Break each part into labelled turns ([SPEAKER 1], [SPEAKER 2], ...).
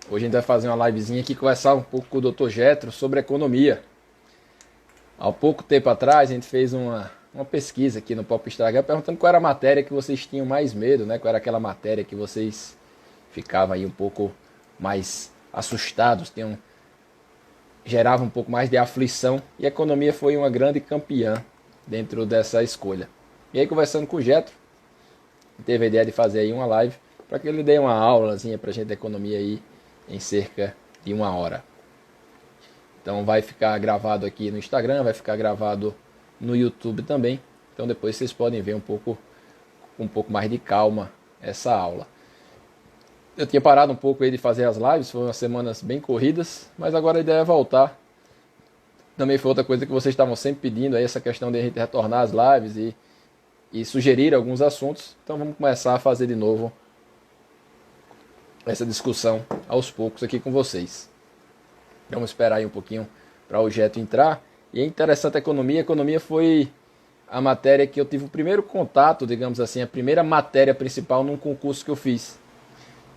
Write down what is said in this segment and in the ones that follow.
[SPEAKER 1] Hoje a gente vai fazer uma livezinha aqui, conversar um pouco com o Dr. Getro sobre economia. Há pouco tempo atrás a gente fez uma pesquisa aqui no Pop Instagram perguntando qual era a matéria que vocês tinham mais medo, né? Qual era aquela matéria que vocês ficavam aí um pouco mais assustados, gerava um pouco mais de aflição. E a economia foi uma grande campeã dentro dessa escolha. E aí, conversando com o Getro, teve a ideia de fazer aí uma live para que ele dê uma aulazinha para a gente de economia aí em cerca de 1 hora. Então vai ficar gravado aqui no Instagram, vai ficar gravado no YouTube também. Então depois vocês podem ver um pouco mais de calma essa aula. Eu tinha parado um pouco aí de fazer as lives, foram umas semanas bem corridas, mas agora a ideia é voltar. Também foi outra coisa que vocês estavam sempre pedindo aí, essa questão de a gente retornar às lives e sugerir alguns assuntos. Então vamos começar a fazer de novo essa discussão aos poucos aqui com vocês. Vamos esperar aí um pouquinho para o Geto entrar. E é interessante a economia. A economia foi a matéria que eu tive o primeiro contato, digamos assim, a primeira matéria principal num concurso que eu fiz.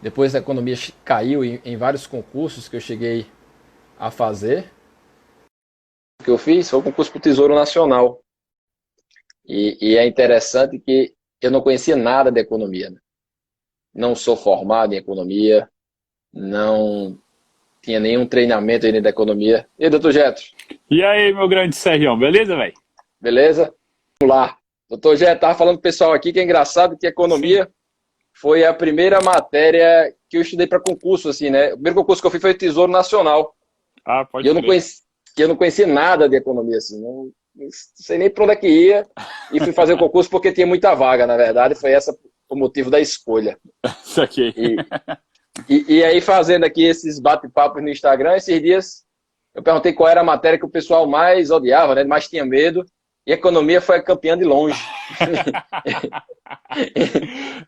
[SPEAKER 1] Depois a economia caiu em vários concursos que eu cheguei a fazer. O que eu fiz foi o concurso para o Tesouro Nacional. E é interessante que eu não conhecia nada de economia, né? Não sou formado em economia, não tinha nenhum treinamento ainda da economia. E aí, doutor Getro?
[SPEAKER 2] E aí, meu grande Sergião, beleza, velho?
[SPEAKER 1] Beleza? Vamos lá. Doutor Getro, estava falando pro pessoal aqui que é engraçado que economia Sim. Foi a primeira matéria que eu estudei para concurso, assim, né? O primeiro concurso que eu fiz foi o Tesouro Nacional.
[SPEAKER 2] Ah, pode
[SPEAKER 1] e eu não conhecia nada de economia, assim, não sei nem para onde é que ia. E fui fazer o concurso porque tinha muita vaga, na verdade, foi esse o motivo da escolha.
[SPEAKER 2] Isso aqui.
[SPEAKER 1] E aí, fazendo aqui esses bate-papos no Instagram, esses dias, eu perguntei qual era a matéria que o pessoal mais odiava, né? Mais tinha medo. E economia foi a campeã de longe.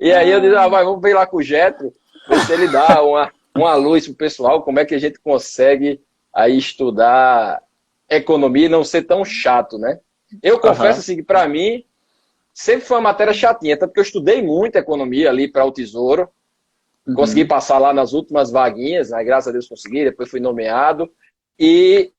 [SPEAKER 1] E aí eu disse, vamos ver lá com o Getro, ver se ele dá uma luz pro pessoal, como é que a gente consegue aí estudar economia e não ser tão chato, né? Eu confesso assim que para mim sempre foi uma matéria chatinha, tanto que eu estudei muito economia ali para o Tesouro. Consegui passar lá nas últimas vaguinhas, né? Graças a Deus consegui, depois fui nomeado. E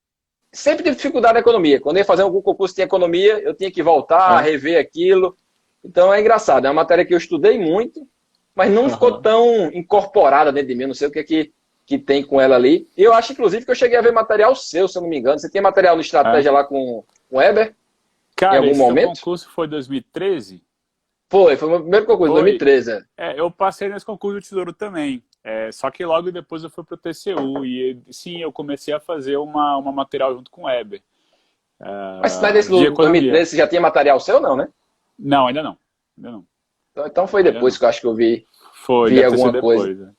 [SPEAKER 1] sempre tive dificuldade na economia. Quando eu ia fazer algum concurso de economia, eu tinha que voltar, rever aquilo. Então é engraçado, é uma matéria que eu estudei muito, mas não ficou tão incorporada dentro de mim, não sei o que é que tem com ela ali. E eu acho, inclusive, que eu cheguei a ver material seu, se eu não me engano. Você tem material no Estratégia lá com o Weber?
[SPEAKER 2] Cara,
[SPEAKER 1] em algum momento?
[SPEAKER 2] Esse concurso foi 2013?
[SPEAKER 1] Foi o meu primeiro concurso, 2013.
[SPEAKER 2] Eu passei nesse concurso do Tesouro também. Só que logo depois eu fui pro TCU. E sim, eu comecei a fazer uma material junto com o Weber.
[SPEAKER 1] Mas desse do 2013 você já tinha material seu, não, né?
[SPEAKER 2] Não, ainda não.
[SPEAKER 1] Então foi depois que eu acho que eu vi alguma coisa.
[SPEAKER 2] Depois, né?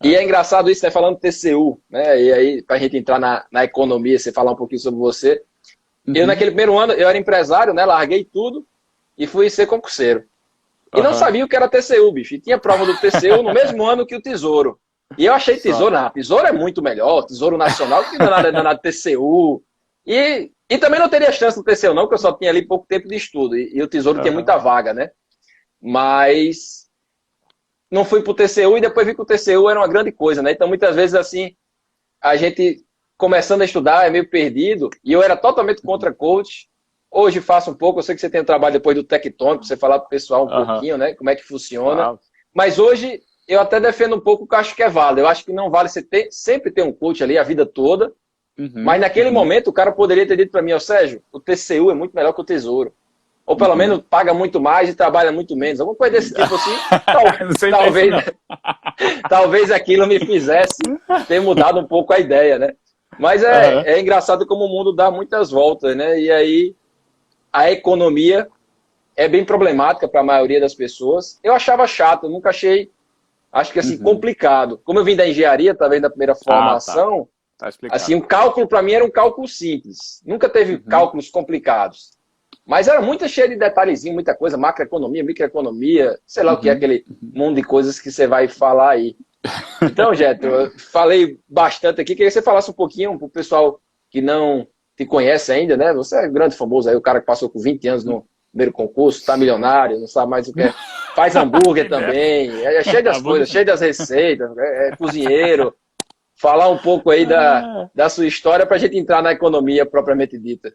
[SPEAKER 1] E é engraçado isso, né? Falando TCU, né? E aí, pra gente entrar na economia, você falar um pouquinho sobre você. Eu, naquele primeiro ano, eu era empresário, né? Larguei tudo e fui ser concurseiro. E não sabia o que era TCU, bicho. E tinha prova do TCU no mesmo ano que o Tesouro. E eu achei Tesouro é muito melhor, Tesouro Nacional, que não é nada de TCU. E também não teria chance no TCU, não, porque eu só tinha ali pouco tempo de estudo. E o Tesouro tinha muita vaga, né? Mas não fui pro TCU e depois vi que o TCU era uma grande coisa, né? Então, muitas vezes, assim, a gente começando a estudar é meio perdido. E eu era totalmente contra coach. Hoje faço um pouco, eu sei que você tem um trabalho depois do Tectônico, você falar pro pessoal um pouquinho, né? Como é que funciona. Mas hoje eu até defendo um pouco o que eu acho que é válido. Eu acho que não vale você sempre ter um coach ali a vida toda. Mas naquele momento o cara poderia ter dito para mim, ó, Sérgio, o TCU é muito melhor que o Tesouro. Ou pelo menos paga muito mais e trabalha muito menos. Alguma coisa desse tipo assim. Talvez aquilo me fizesse ter mudado um pouco a ideia, né? Mas é engraçado como o mundo dá muitas voltas, né? E aí a economia é bem problemática para a maioria das pessoas. Eu achava chato, eu nunca achei, acho que assim, complicado. Como eu vim da engenharia, também da primeira formação, assim, o cálculo para mim era um cálculo simples. Nunca teve cálculos complicados. Mas era muito cheio de detalhezinho, muita coisa, macroeconomia, microeconomia, sei lá o que é aquele mundo de coisas que você vai falar aí. Então, Getro, eu falei bastante aqui, queria que você falasse um pouquinho para o pessoal que não te conhece ainda, né? Você é grande, famoso aí, o cara que passou com 20 anos no primeiro concurso, tá milionário, não sabe mais o que é. Faz hambúrguer também, é cheio das coisas, cheio das receitas, é cozinheiro. falar um pouco aí da sua história para a gente entrar na economia propriamente dita.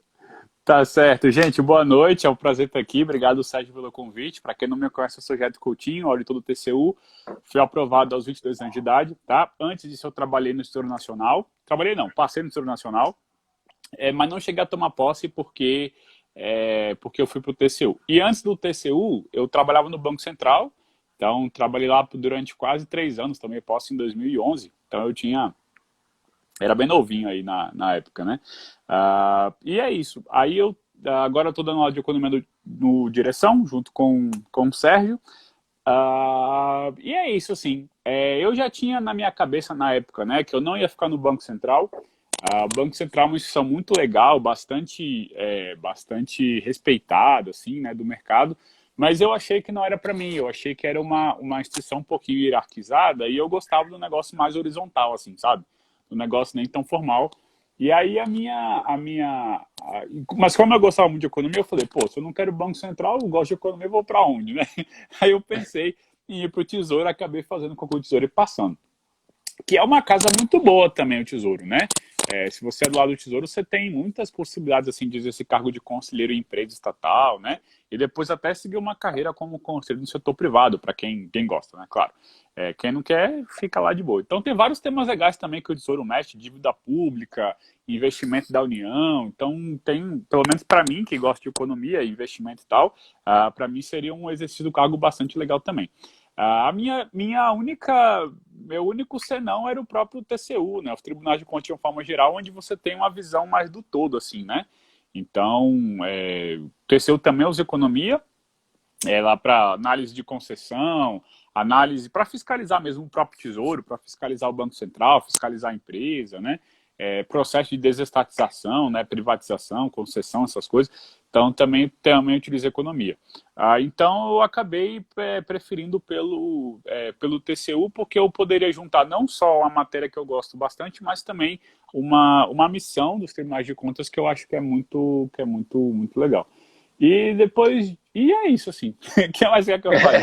[SPEAKER 2] Tá certo. Gente, boa noite. É um prazer estar aqui. Obrigado, Sérgio, pelo convite. Para quem não me conhece, eu sou Gerto Coutinho, auditor do TCU. Fui aprovado aos 22 anos de idade, tá? Antes disso, eu trabalhei no Tesouro Nacional. Trabalhei não, passei no Tesouro Nacional. Mas não cheguei a tomar posse porque eu fui para o TCU. E antes do TCU, eu trabalhava no Banco Central. Então, trabalhei lá durante quase 3 anos. Tomei posse em 2011. Então, era bem novinho aí na época, né? E é isso. Aí agora eu estou dando aula de economia no Direção, junto com o Sérgio. E é isso, assim. Eu já tinha na minha cabeça na época, né, que eu não ia ficar no Banco Central. O Banco Central é uma instituição muito legal, bastante respeitada, assim, né, do mercado. Mas eu achei que não era para mim. Eu achei que era uma instituição um pouquinho hierarquizada e eu gostava do negócio mais horizontal, assim, sabe? Do negócio nem tão formal. E aí mas como eu gostava muito de economia, eu falei, pô, se eu não quero Banco Central, eu gosto de economia, eu vou para onde, né? Aí eu pensei em ir para o Tesouro, acabei fazendo concurso do Tesouro e passando. Que é uma casa muito boa também, o Tesouro, né? Se você é do lado do Tesouro, você tem muitas possibilidades, assim, de exercer cargo de conselheiro em empresa estatal, né? E depois até seguir uma carreira como conselheiro no setor privado, para quem gosta, né? Claro. Quem não quer, fica lá de boa. Então, tem vários temas legais também que o Tesouro mexe, dívida pública, investimento da União. Então, tem, pelo menos para mim, que gosta de economia, investimento e tal, para mim seria um exercício do cargo bastante legal também. Meu único senão era o próprio TCU, né? Os tribunais de contas de uma forma geral, onde você tem uma visão mais do todo, assim, né? Então, o TCU também usa economia, lá para análise de concessão, análise para fiscalizar mesmo o próprio Tesouro, para fiscalizar o Banco Central, fiscalizar a empresa, né? Processo de desestatização, né? Privatização, concessão, essas coisas. Então, também utiliza economia. Então, eu acabei preferindo pelo TCU, porque eu poderia juntar não só uma matéria que eu gosto bastante, mas também uma missão dos tribunais de contas que eu acho que é muito legal. E é isso, assim. O que mais é que eu faço?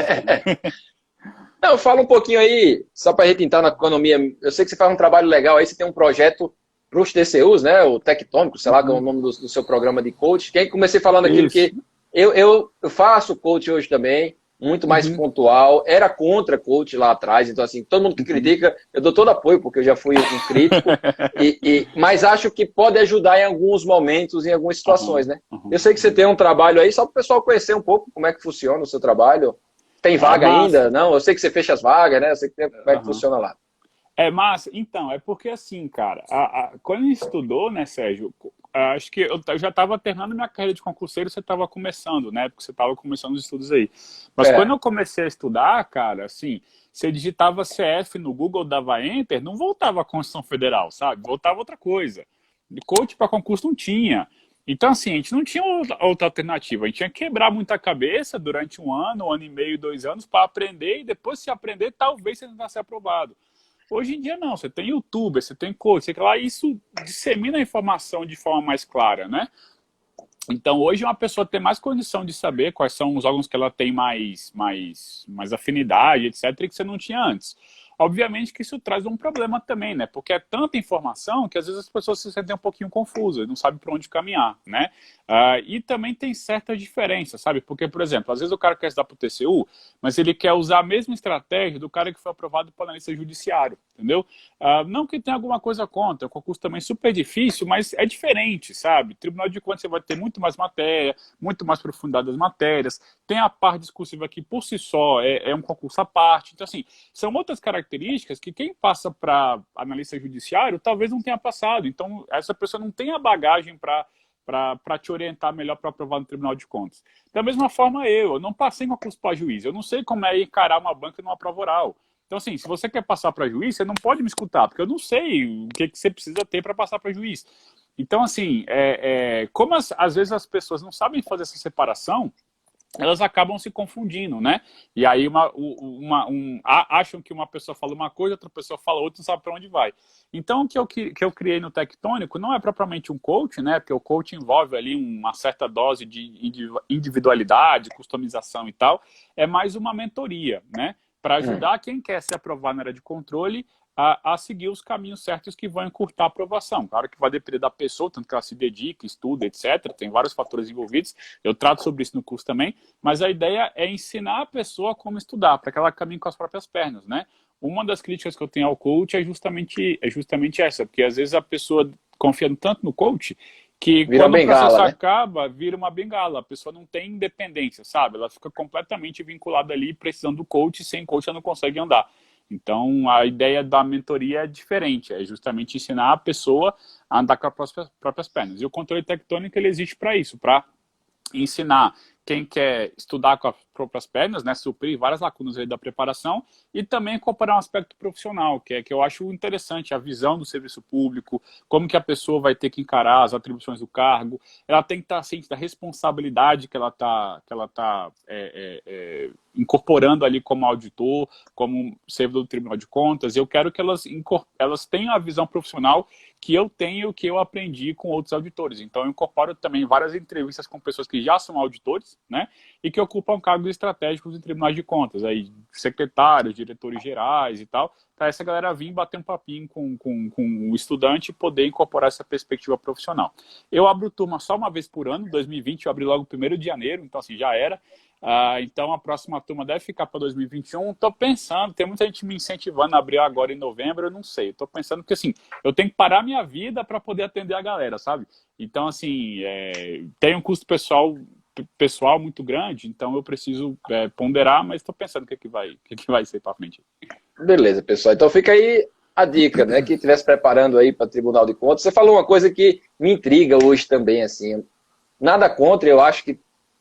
[SPEAKER 1] Não, fala um pouquinho aí, só para a gente entrar na economia. Eu sei que você faz um trabalho legal aí, você tem um projeto para os TCUs, né? O Tectônico, sei lá, que é o nome do seu programa de coach. Que aí comecei falando aquilo que eu faço coach hoje também, muito mais pontual. Era contra coach lá atrás, então assim, todo mundo que critica, eu dou todo apoio, porque eu já fui um crítico, mas acho que pode ajudar em alguns momentos, em algumas situações, né? Eu sei que você tem um trabalho aí, só para o pessoal conhecer um pouco como é que funciona o seu trabalho. Tem vaga ainda? Não, eu sei que você fecha as vagas, né? Eu sei como é que funciona lá.
[SPEAKER 2] Massa. Então, é porque assim, cara, quando a gente estudou, né, Sérgio, acho que eu já estava terminando minha carreira de concurseiro, você estava começando, né? Porque você estava começando os estudos aí. Mas quando eu comecei a estudar, cara, assim, você digitava CF no Google, dava Enter, não voltava a Constituição Federal, sabe? Voltava outra coisa. Coach para concurso não tinha. Então, assim, a gente não tinha outra alternativa. A gente tinha que quebrar muita cabeça durante 1 ano, 1 ano e meio, 2 anos, para aprender, e depois, se aprender, talvez você não ser aprovado. Hoje em dia não, você tem YouTube, você tem coach, sei lá, isso dissemina a informação de forma mais clara, né? Então hoje uma pessoa tem mais condição de saber quais são os órgãos que ela tem mais afinidade, etc, e que você não tinha antes. Obviamente que isso traz um problema também, né? Porque é tanta informação que às vezes as pessoas se sentem um pouquinho confusas, não sabem para onde caminhar, né? E também tem certas diferenças, sabe? Porque, por exemplo, às vezes o cara quer estudar para o TCU, mas ele quer usar a mesma estratégia do cara que foi aprovado para analista judiciário, entendeu? Não que tenha alguma coisa contra, o concurso também é super difícil, mas é diferente, sabe? Tribunal de Contas você vai ter muito mais matéria, muito mais profundidade das matérias, tem a parte discursiva que por si só é um concurso à parte, então assim, são outras características que quem passa para analista judiciário talvez não tenha passado, então essa pessoa não tem a bagagem para te orientar melhor para aprovar no Tribunal de Contas. Da mesma forma eu não passei em concurso para juiz, eu não sei como é encarar uma banca numa prova oral. Então, assim, se você quer passar para juiz, você não pode me escutar, porque eu não sei o que você precisa ter para passar para juiz. Então, assim, como às vezes as pessoas não sabem fazer essa separação, elas acabam se confundindo, né? E aí acham que uma pessoa fala uma coisa, outra pessoa fala outra, não sabe para onde vai. Então, o que eu criei no Tectônico não é propriamente um coach, né? Porque o coach envolve ali uma certa dose de individualidade, customização e tal. É mais uma mentoria, né? Para ajudar quem quer se aprovar na área de controle a seguir os caminhos certos que vão encurtar a aprovação. Claro que vai depender da pessoa, tanto que ela se dedica, estuda, etc. Tem vários fatores envolvidos. Eu trato sobre isso no curso também. Mas a ideia é ensinar a pessoa como estudar, para que ela caminhe com as próprias pernas, né? Uma das críticas que eu tenho ao coach é justamente essa, porque às vezes a pessoa confia tanto no coach que
[SPEAKER 1] Vira uma
[SPEAKER 2] quando o processo
[SPEAKER 1] bengala, né?
[SPEAKER 2] acaba, vira uma bengala. A pessoa não tem independência, sabe? Ela fica completamente vinculada ali, precisando do coach, sem coach ela não consegue andar. Então, a ideia da mentoria é diferente, é justamente ensinar a pessoa a andar com as próprias pernas. E o controle tectônico, ele existe para isso, para ensinar quem quer estudar com as próprias pernas, né, suprir várias lacunas aí da preparação e também incorporar um aspecto profissional, que eu acho interessante, a visão do serviço público, como que a pessoa vai ter que encarar as atribuições do cargo, ela tem que estar ciente da responsabilidade que ela tá incorporando ali como auditor, como servidor do Tribunal de Contas. Eu quero que elas tenham a visão profissional que eu tenho, que eu aprendi com outros auditores. Então, eu incorporo também várias entrevistas com pessoas que já são auditores, né, e que ocupam cargos estratégicos em tribunais de contas, aí secretários, diretores gerais e tal, para essa galera vir bater um papinho com o estudante e poder incorporar essa perspectiva profissional. Eu abro turma só uma vez por ano, em 2020 eu abri logo o 1º de janeiro, então assim, já era. Então a próxima turma deve ficar para 2021. Estou pensando, tem muita gente me incentivando a abrir agora em novembro, eu não sei. Estou pensando que assim, eu tenho que parar minha vida para poder atender a galera, sabe? Então assim, tem um custo pessoal muito grande, então eu preciso ponderar, mas estou pensando o que vai ser para frente.
[SPEAKER 1] Beleza, pessoal. Então fica aí a dica, né? Quem estiver se preparando aí para Tribunal de Contas. Você falou uma coisa que me intriga hoje também, assim. Nada contra, eu acho que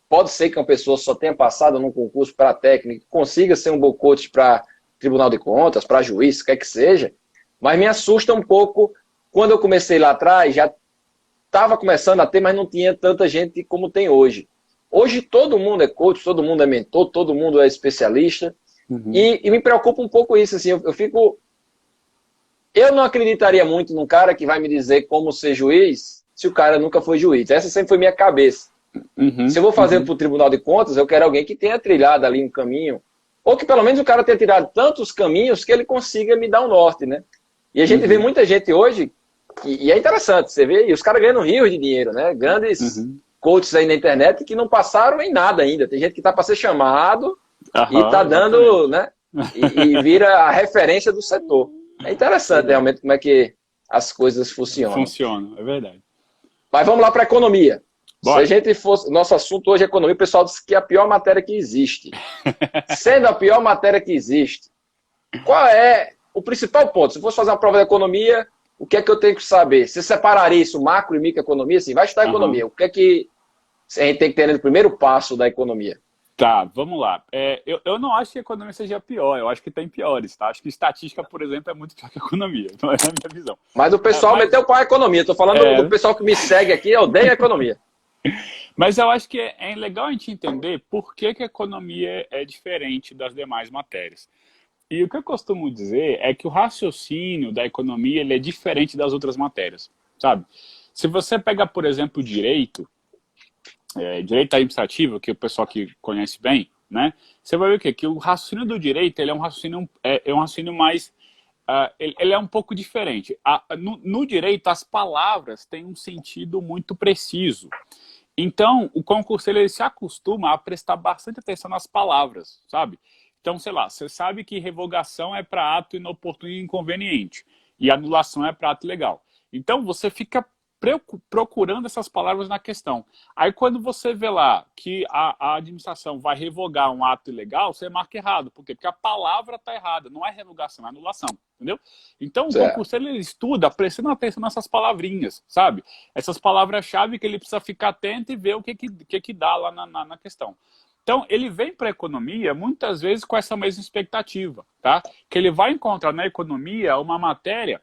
[SPEAKER 1] pode ser que uma pessoa só tenha passado num concurso para técnico, consiga ser um bom coach para Tribunal de Contas, para juiz, quer que seja, mas me assusta um pouco. Quando eu comecei lá atrás, já estava começando a ter, mas não tinha tanta gente como tem hoje. Hoje todo mundo é coach, todo mundo é mentor, todo mundo é especialista, e me preocupa um pouco isso, assim, eu não acreditaria muito num cara que vai me dizer como ser juiz se o cara nunca foi juiz. Essa sempre foi minha cabeça. Se eu vou fazer para o Tribunal de Contas, eu quero alguém que tenha trilhado ali um caminho, ou que pelo menos o cara tenha tirado tantos caminhos que ele consiga me dar um norte, né? E a gente vê muita gente hoje, e é interessante, você vê, e os caras ganhando rios de dinheiro, né? Grandes coaches aí na internet que não passaram em nada ainda. Tem gente que tá para ser chamado e tá dando, né? E vira a referência do setor. É interessante realmente como é que as coisas funcionam.
[SPEAKER 2] Funciona, é verdade.
[SPEAKER 1] Mas vamos lá para a economia.
[SPEAKER 2] Bora.
[SPEAKER 1] Se a gente fosse. Nosso assunto hoje é economia, o pessoal disse que é a pior matéria que existe. Sendo a pior matéria que existe, qual é o principal ponto? Se fosse fazer uma prova de economia, o que é que eu tenho que saber? Você separaria isso, macro e microeconomia? Assim, vai estudar economia. O que é que a gente tem que ter no primeiro passo da economia?
[SPEAKER 2] Tá, vamos lá. Eu não acho que a economia seja pior, eu acho que tem piores, tá? Acho que estatística, por exemplo, é muito pior que a economia, não é a minha visão.
[SPEAKER 1] Mas o pessoal meteu o pau à economia. Estou falando do pessoal que me segue aqui, eu odeio a economia.
[SPEAKER 2] Mas eu acho que é legal a gente entender por que a economia é diferente das demais matérias. E o que eu costumo dizer é que o raciocínio da economia ele é diferente das outras matérias, sabe? Se você pega, por exemplo, direito administrativo, que o pessoal que conhece bem, né? Você vai ver o quê? Que o raciocínio do direito ele é um raciocínio mais... ele é um pouco diferente. No direito, as palavras têm um sentido muito preciso. Então, o concurseiro ele se acostuma a prestar bastante atenção nas palavras, sabe? Então, sei lá, você sabe que revogação é para ato inoportuno e inconveniente, e anulação é para ato legal. Então, você fica procurando essas palavras na questão. Aí, quando você vê lá que a administração vai revogar um ato ilegal, você marca errado. Por quê? Porque a palavra está errada, não é revogação, é anulação. Entendeu? Então, o concurseiro ele estuda prestando atenção nessas palavrinhas, sabe? Essas palavras-chave que ele precisa ficar atento e ver o que dá lá na questão. Então, ele vem para a economia muitas vezes com essa mesma expectativa, tá? Que ele vai encontrar na economia uma matéria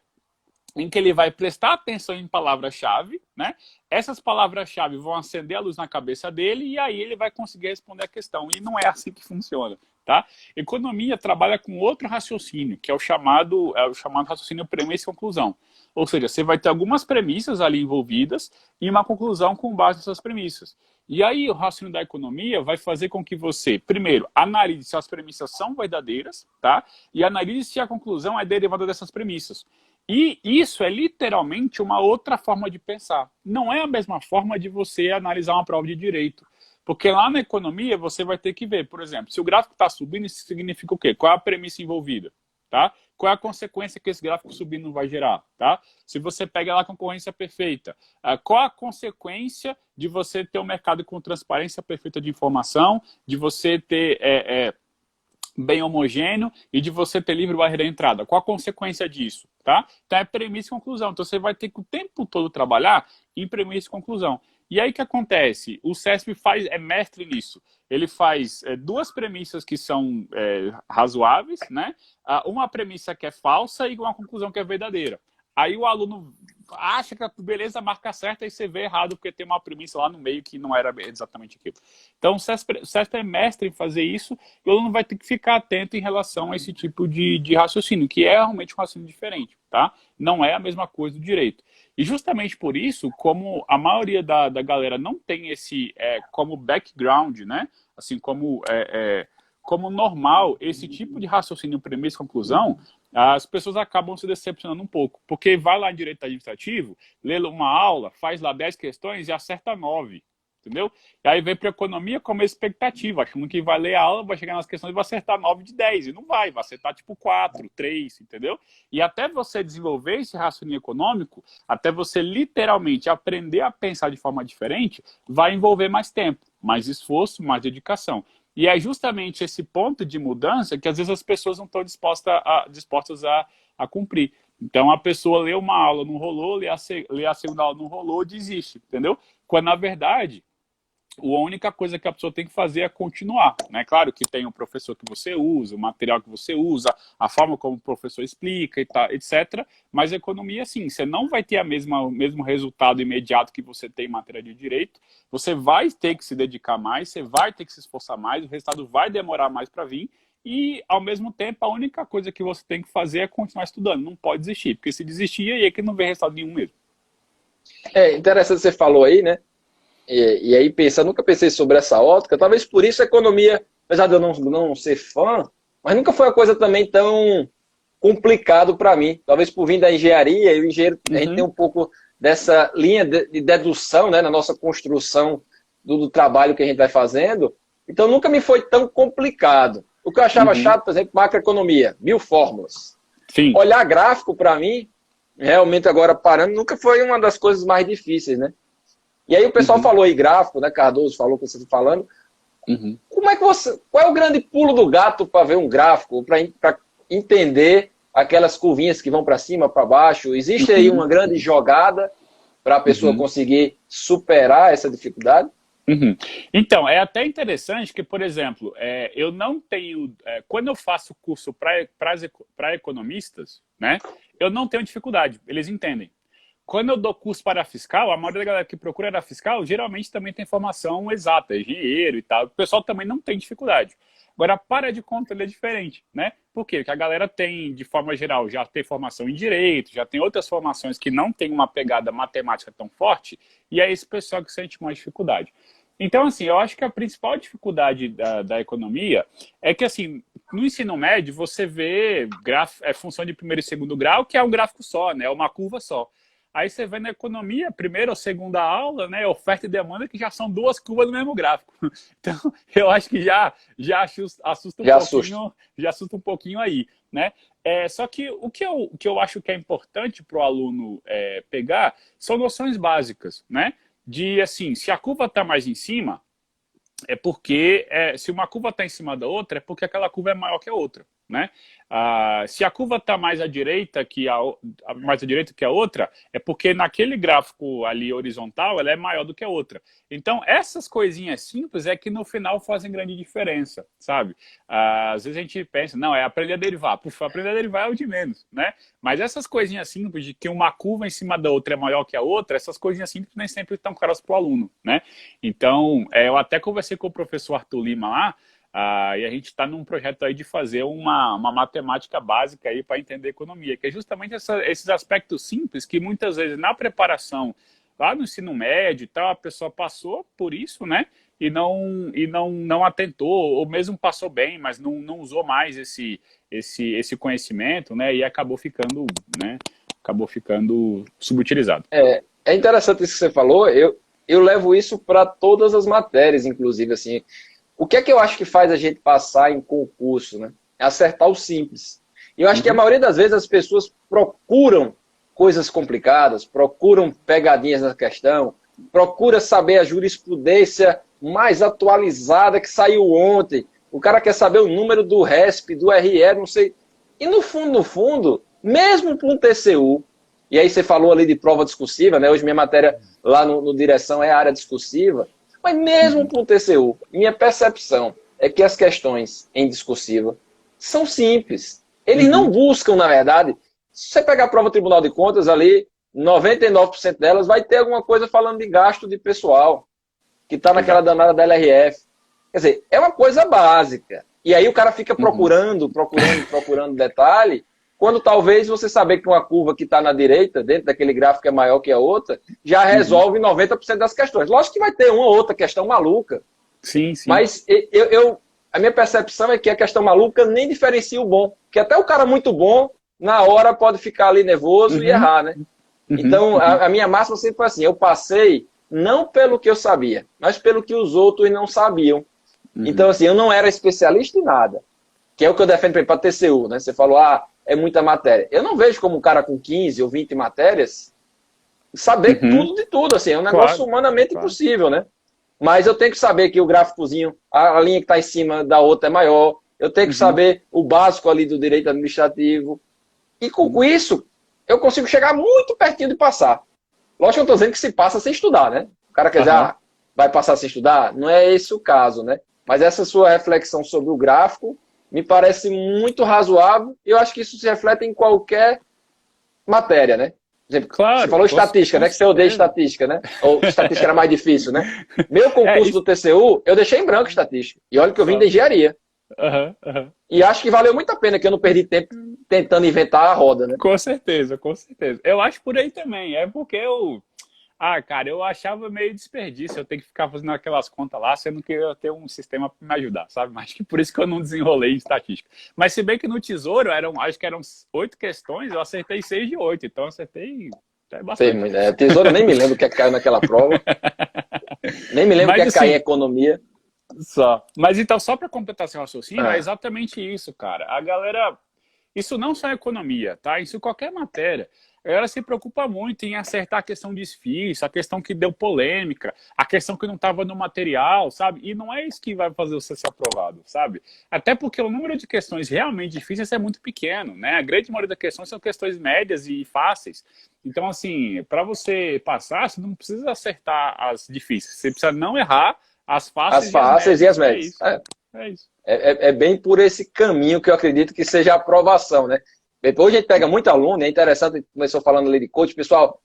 [SPEAKER 2] em que ele vai prestar atenção em palavras-chave, né? Essas palavras-chave vão acender a luz na cabeça dele e aí ele vai conseguir responder a questão. E não é assim que funciona, tá? Economia trabalha com outro raciocínio, que é o chamado raciocínio premissa e conclusão. Ou seja, você vai ter algumas premissas ali envolvidas e uma conclusão com base nessas premissas. E aí o raciocínio da economia vai fazer com que você, primeiro, analise se as premissas são verdadeiras, tá? E analise se a conclusão é derivada dessas premissas. E isso é literalmente uma outra forma de pensar. Não é a mesma forma de você analisar uma prova de direito. Porque lá na economia você vai ter que ver, por exemplo, se o gráfico está subindo, isso significa o quê? Qual é a premissa envolvida? Tá? Qual é a consequência que esse gráfico subindo vai gerar? Tá? Se você pega lá a concorrência perfeita, qual a consequência de você ter um mercado com transparência perfeita de informação, de você ter bem homogêneo e de você ter livre barreira de entrada? Qual a consequência disso? Tá? Então é premissa e conclusão. Então você vai ter que o tempo todo trabalhar em premissa e conclusão. E aí o que acontece? O CESP é mestre nisso. Ele faz duas premissas que são razoáveis, né? Uma premissa que é falsa e uma conclusão que é verdadeira. Aí o aluno acha que a beleza marca certa e você vê errado porque tem uma premissa lá no meio que não era exatamente aquilo. Então o CESP é mestre em fazer isso e o aluno vai ter que ficar atento em relação a esse tipo de raciocínio, que é realmente um raciocínio diferente, tá? Não é a mesma coisa do direito. E justamente por isso, como a maioria da galera não tem esse como background, né? Assim, como normal, esse tipo de raciocínio, premissa e conclusão, as pessoas acabam se decepcionando um pouco. Porque vai lá em direito administrativo, lê uma aula, faz lá 10 questões e acerta 9. Entendeu? E aí vem para a economia como expectativa, achando que vai ler a aula, vai chegar nas questões e vai acertar 9 de 10. E não vai acertar tipo 4, 3, entendeu? E até você desenvolver esse raciocínio econômico, até você literalmente aprender a pensar de forma diferente, vai envolver mais tempo, mais esforço, mais dedicação. E é justamente esse ponto de mudança que às vezes as pessoas não estão dispostas a cumprir. Então a pessoa lê uma aula, não rolou, lê a segunda aula, não rolou, desiste, entendeu? Quando na verdade a única coisa que a pessoa tem que fazer é continuar, né? Claro que tem o professor que você usa, o material que você usa, a forma como o professor explica, e tá, etc. Mas a economia, sim, você não vai ter o mesmo resultado imediato que você tem em matéria de direito. Você vai ter que se dedicar mais, você vai ter que se esforçar mais, o resultado vai demorar mais para vir. E, ao mesmo tempo, a única coisa que você tem que fazer é continuar estudando. Não pode desistir, porque se desistir, aí é que não vê resultado nenhum mesmo.
[SPEAKER 1] É interessante você falou aí, né? E aí, nunca pensei sobre essa ótica. Talvez por isso a economia, apesar de eu não ser fã, mas nunca foi uma coisa também tão complicado para mim. Talvez por vir da engenharia, e o engenheiro, a gente tem um pouco dessa linha de dedução, né, na nossa construção do trabalho que a gente vai fazendo. Então nunca me foi tão complicado. O que eu achava chato, por exemplo, macroeconomia, 1000 fórmulas.
[SPEAKER 2] Sim.
[SPEAKER 1] Olhar gráfico, para mim, realmente agora parando, nunca foi uma das coisas mais difíceis, né? E aí o pessoal falou aí gráfico, né? Cardoso falou que você está falando. Como é que qual é o grande pulo do gato para ver um gráfico, para entender aquelas curvinhas que vão para cima, para baixo? Existe aí uma grande jogada para a pessoa conseguir superar essa dificuldade?
[SPEAKER 2] Então, é até interessante que, por exemplo, eu não tenho... quando eu faço curso para economistas, né? Eu não tenho dificuldade, eles entendem. Quando eu dou curso para fiscal, a maioria da galera que procura era fiscal, geralmente também tem formação exata, engenheiro e tal. O pessoal também não tem dificuldade. Agora, para de conta, ele é diferente, né? Por quê? Porque a galera tem, de forma geral, já tem formação em direito, já tem outras formações que não tem uma pegada matemática tão forte, e é esse pessoal que sente mais dificuldade. Então, assim, eu acho que a principal dificuldade da economia é que, assim, no ensino médio, você vê função de primeiro e segundo grau, que é um gráfico só, né? É uma curva só. Aí você vê na economia, primeira ou segunda aula, né, oferta e demanda, que já são duas curvas do mesmo gráfico. Então, eu acho que já assusta um pouquinho aí, né? Só que o que eu acho que é importante para o aluno pegar são noções básicas, né? De, assim, se a curva está mais em cima, é porque, se uma curva está em cima da outra, é porque aquela curva é maior que a outra, né? Se a curva está mais à direita que a outra, é porque naquele gráfico ali horizontal ela é maior do que a outra. Então, essas coisinhas simples é que no final fazem grande diferença, sabe? Às vezes a gente pensa, não, é aprender a derivar. Puxa, aprender a derivar é o de menos, né? Mas essas coisinhas simples de que uma curva em cima da outra é maior que a outra, essas coisinhas simples nem sempre estão claras para o aluno, né? Então, eu até conversei com o professor Arthur Lima lá, e a gente está num projeto aí de fazer uma matemática básica aí para entender economia, que é justamente esses aspectos simples que muitas vezes na preparação lá no ensino médio e tal, a pessoa passou por isso, né? E não atentou, ou mesmo passou bem, mas não usou mais esse conhecimento, né? E acabou ficando, né? Acabou ficando subutilizado.
[SPEAKER 1] É interessante isso que você falou. Eu levo isso para todas as matérias, inclusive, assim. O que é que eu acho que faz a gente passar em concurso, né? É acertar o simples. E eu acho que a maioria das vezes as pessoas procuram coisas complicadas, procuram pegadinhas na questão, procura saber a jurisprudência mais atualizada que saiu ontem. O cara quer saber o número do RESP, do RE, não sei. E no fundo, mesmo para um TCU, e aí você falou ali de prova discursiva, né? Hoje minha matéria lá no Direção é a área discursiva, mas mesmo para um TCU, minha percepção é que as questões em discursiva são simples. Eles não buscam, na verdade, se você pegar a prova do Tribunal de Contas ali, 99% delas vai ter alguma coisa falando de gasto de pessoal, que está naquela danada da LRF. Quer dizer, é uma coisa básica. E aí o cara fica procurando detalhe, quando talvez você saber que uma curva que está na direita, dentro daquele gráfico é maior que a outra, já resolve 90% das questões. Lógico que vai ter uma ou outra questão maluca.
[SPEAKER 2] Sim.
[SPEAKER 1] Mas a minha percepção é que a questão maluca nem diferencia o bom. Que até o cara muito bom, na hora, pode ficar ali nervoso e errar, né? Então, a minha máxima sempre foi assim, eu passei não pelo que eu sabia, mas pelo que os outros não sabiam. Então, assim, eu não era especialista em nada. Que é o que eu defendo para TCU, né? Você falou, é muita matéria. Eu não vejo como um cara com 15 ou 20 matérias saber tudo de tudo, assim, é um negócio humanamente impossível, né? Mas eu tenho que saber que o gráficozinho, a linha que está em cima da outra é maior, eu tenho que saber o básico ali do direito administrativo, e com isso eu consigo chegar muito pertinho de passar. Lógico que eu estou dizendo que se passa sem estudar, né? O cara quer dizer, vai passar sem estudar? Não é esse o caso, né? Mas essa sua reflexão sobre o gráfico me parece muito razoável e eu acho que isso se reflete em qualquer matéria, né? Por exemplo, você falou estatística, né? Que você odeia estatística, né? Ou estatística era mais difícil, né? Meu concurso do TCU, eu deixei em branco estatística. E olha que eu vim da engenharia. E acho que valeu muito a pena que eu não perdi tempo tentando inventar a roda, né?
[SPEAKER 2] Com certeza. Eu acho por aí também. É porque cara, eu achava meio desperdício eu ter que ficar fazendo aquelas contas lá, sendo que eu ia ter um sistema para me ajudar, sabe? Mas que por isso que eu não desenrolei em estatística. Mas se bem que no Tesouro, acho que eram 8 questões, eu acertei 6 de 8, então eu acertei bastante.
[SPEAKER 1] Tesouro, eu nem me lembro o que é que caiu naquela prova. Nem me lembro o que é que caiu em economia.
[SPEAKER 2] Mas então, só para completar seu raciocínio, é exatamente isso, cara. A galera... Isso não só é economia, tá? Isso qualquer matéria. A galera se preocupa muito em acertar a questão de difícil, a questão que deu polêmica, a questão que não estava no material, sabe? E não é isso que vai fazer você ser aprovado, sabe? Até porque o número de questões realmente difíceis é muito pequeno, né? A grande maioria das questões são questões médias e fáceis. Então, assim, para você passar, você não precisa acertar as difíceis. Você precisa não errar as fáceis
[SPEAKER 1] e as médias.
[SPEAKER 2] É isso.
[SPEAKER 1] É bem por esse caminho que eu acredito que seja a aprovação, né? Hoje a gente pega muito aluno, é interessante, começou falando ali de coach, pessoal,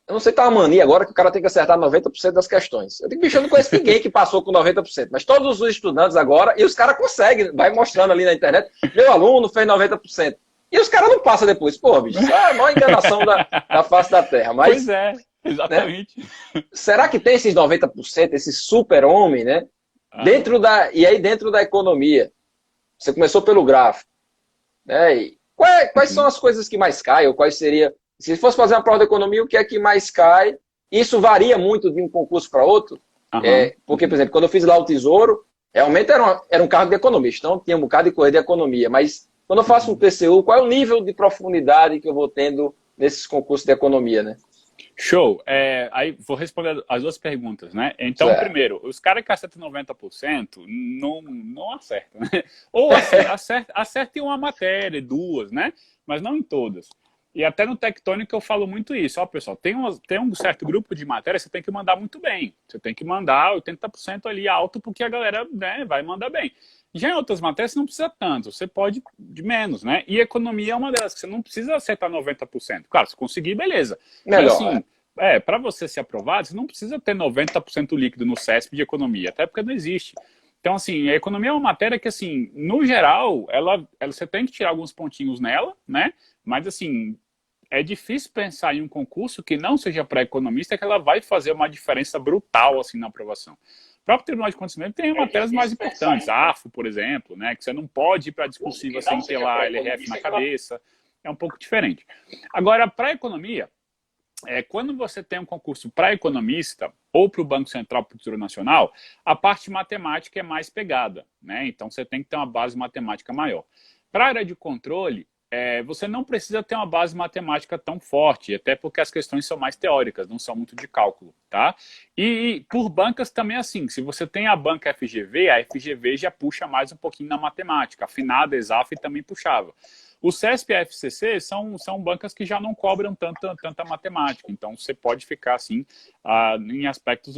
[SPEAKER 1] eu não sei se tá uma mania agora que o cara tem que acertar 90% das questões. Eu digo, bicho, eu não conheço ninguém que passou com 90%, mas todos os estudantes agora, e os caras conseguem, vai mostrando ali na internet, meu aluno fez 90%. E os caras não passam depois. Pô, bicho, isso é a maior enganação da face da Terra. Mas,
[SPEAKER 2] pois é, exatamente.
[SPEAKER 1] Né? Será que tem esses 90%, esse super-homem, né? Dentro da economia, você começou pelo gráfico, né? E quais são as coisas que mais caem? Ou quais seria, se fosse fazer uma prova de economia, o que é que mais cai? Isso varia muito de um concurso para outro. Porque, por exemplo, quando eu fiz lá o Tesouro, realmente era um cargo de economista, então tinha um bocado de correr de economia. Mas quando eu faço um TCU, qual é o nível de profundidade que eu vou tendo nesses concursos de economia, né?
[SPEAKER 2] Show. Aí vou responder as duas perguntas, né? Então, primeiro, os caras que acertam 90% não acertam, né? Ou acertam em uma matéria, duas, né? Mas não em todas. E até no Tectônico eu falo muito isso. Ó, pessoal, tem um certo grupo de matéria que você tem que mandar muito bem. Você tem que mandar 80% ali alto, porque a galera, né, vai mandar bem. Já em outras matérias você não precisa tanto, você pode de menos, né? E economia é uma delas, que você não precisa acertar 90%. Claro, se conseguir, beleza.
[SPEAKER 1] Melhor,
[SPEAKER 2] mas assim, para você ser aprovado, você não precisa ter 90% líquido no CESP de economia, até porque não existe. Então, assim, a economia é uma matéria que, assim, no geral, ela você tem que tirar alguns pontinhos nela, né? Mas, assim, é difícil pensar em um concurso que não seja para economista, que ela vai fazer uma diferença brutal assim na aprovação. O próprio Tribunal de Contas mesmo tem matérias mais importantes, a AFO, por exemplo, né, que você não pode ir para a discursiva sem ter lá a LRF na cabeça, é um pouco diferente. Agora, para a economia, quando você tem um concurso para economista ou para o Banco Central, para o Tesouro Nacional, a parte matemática é mais pegada, né? Então você tem que ter uma base matemática maior. Para a área de controle, você não precisa ter uma base matemática tão forte, até porque as questões são mais teóricas, não são muito de cálculo, tá? E por bancas também é assim, se você tem a banca FGV, a FGV já puxa mais um pouquinho na matemática, afinada, ESAF também puxava. O CESP e a FCC são bancas que já não cobram tanta matemática, então você pode ficar assim em aspectos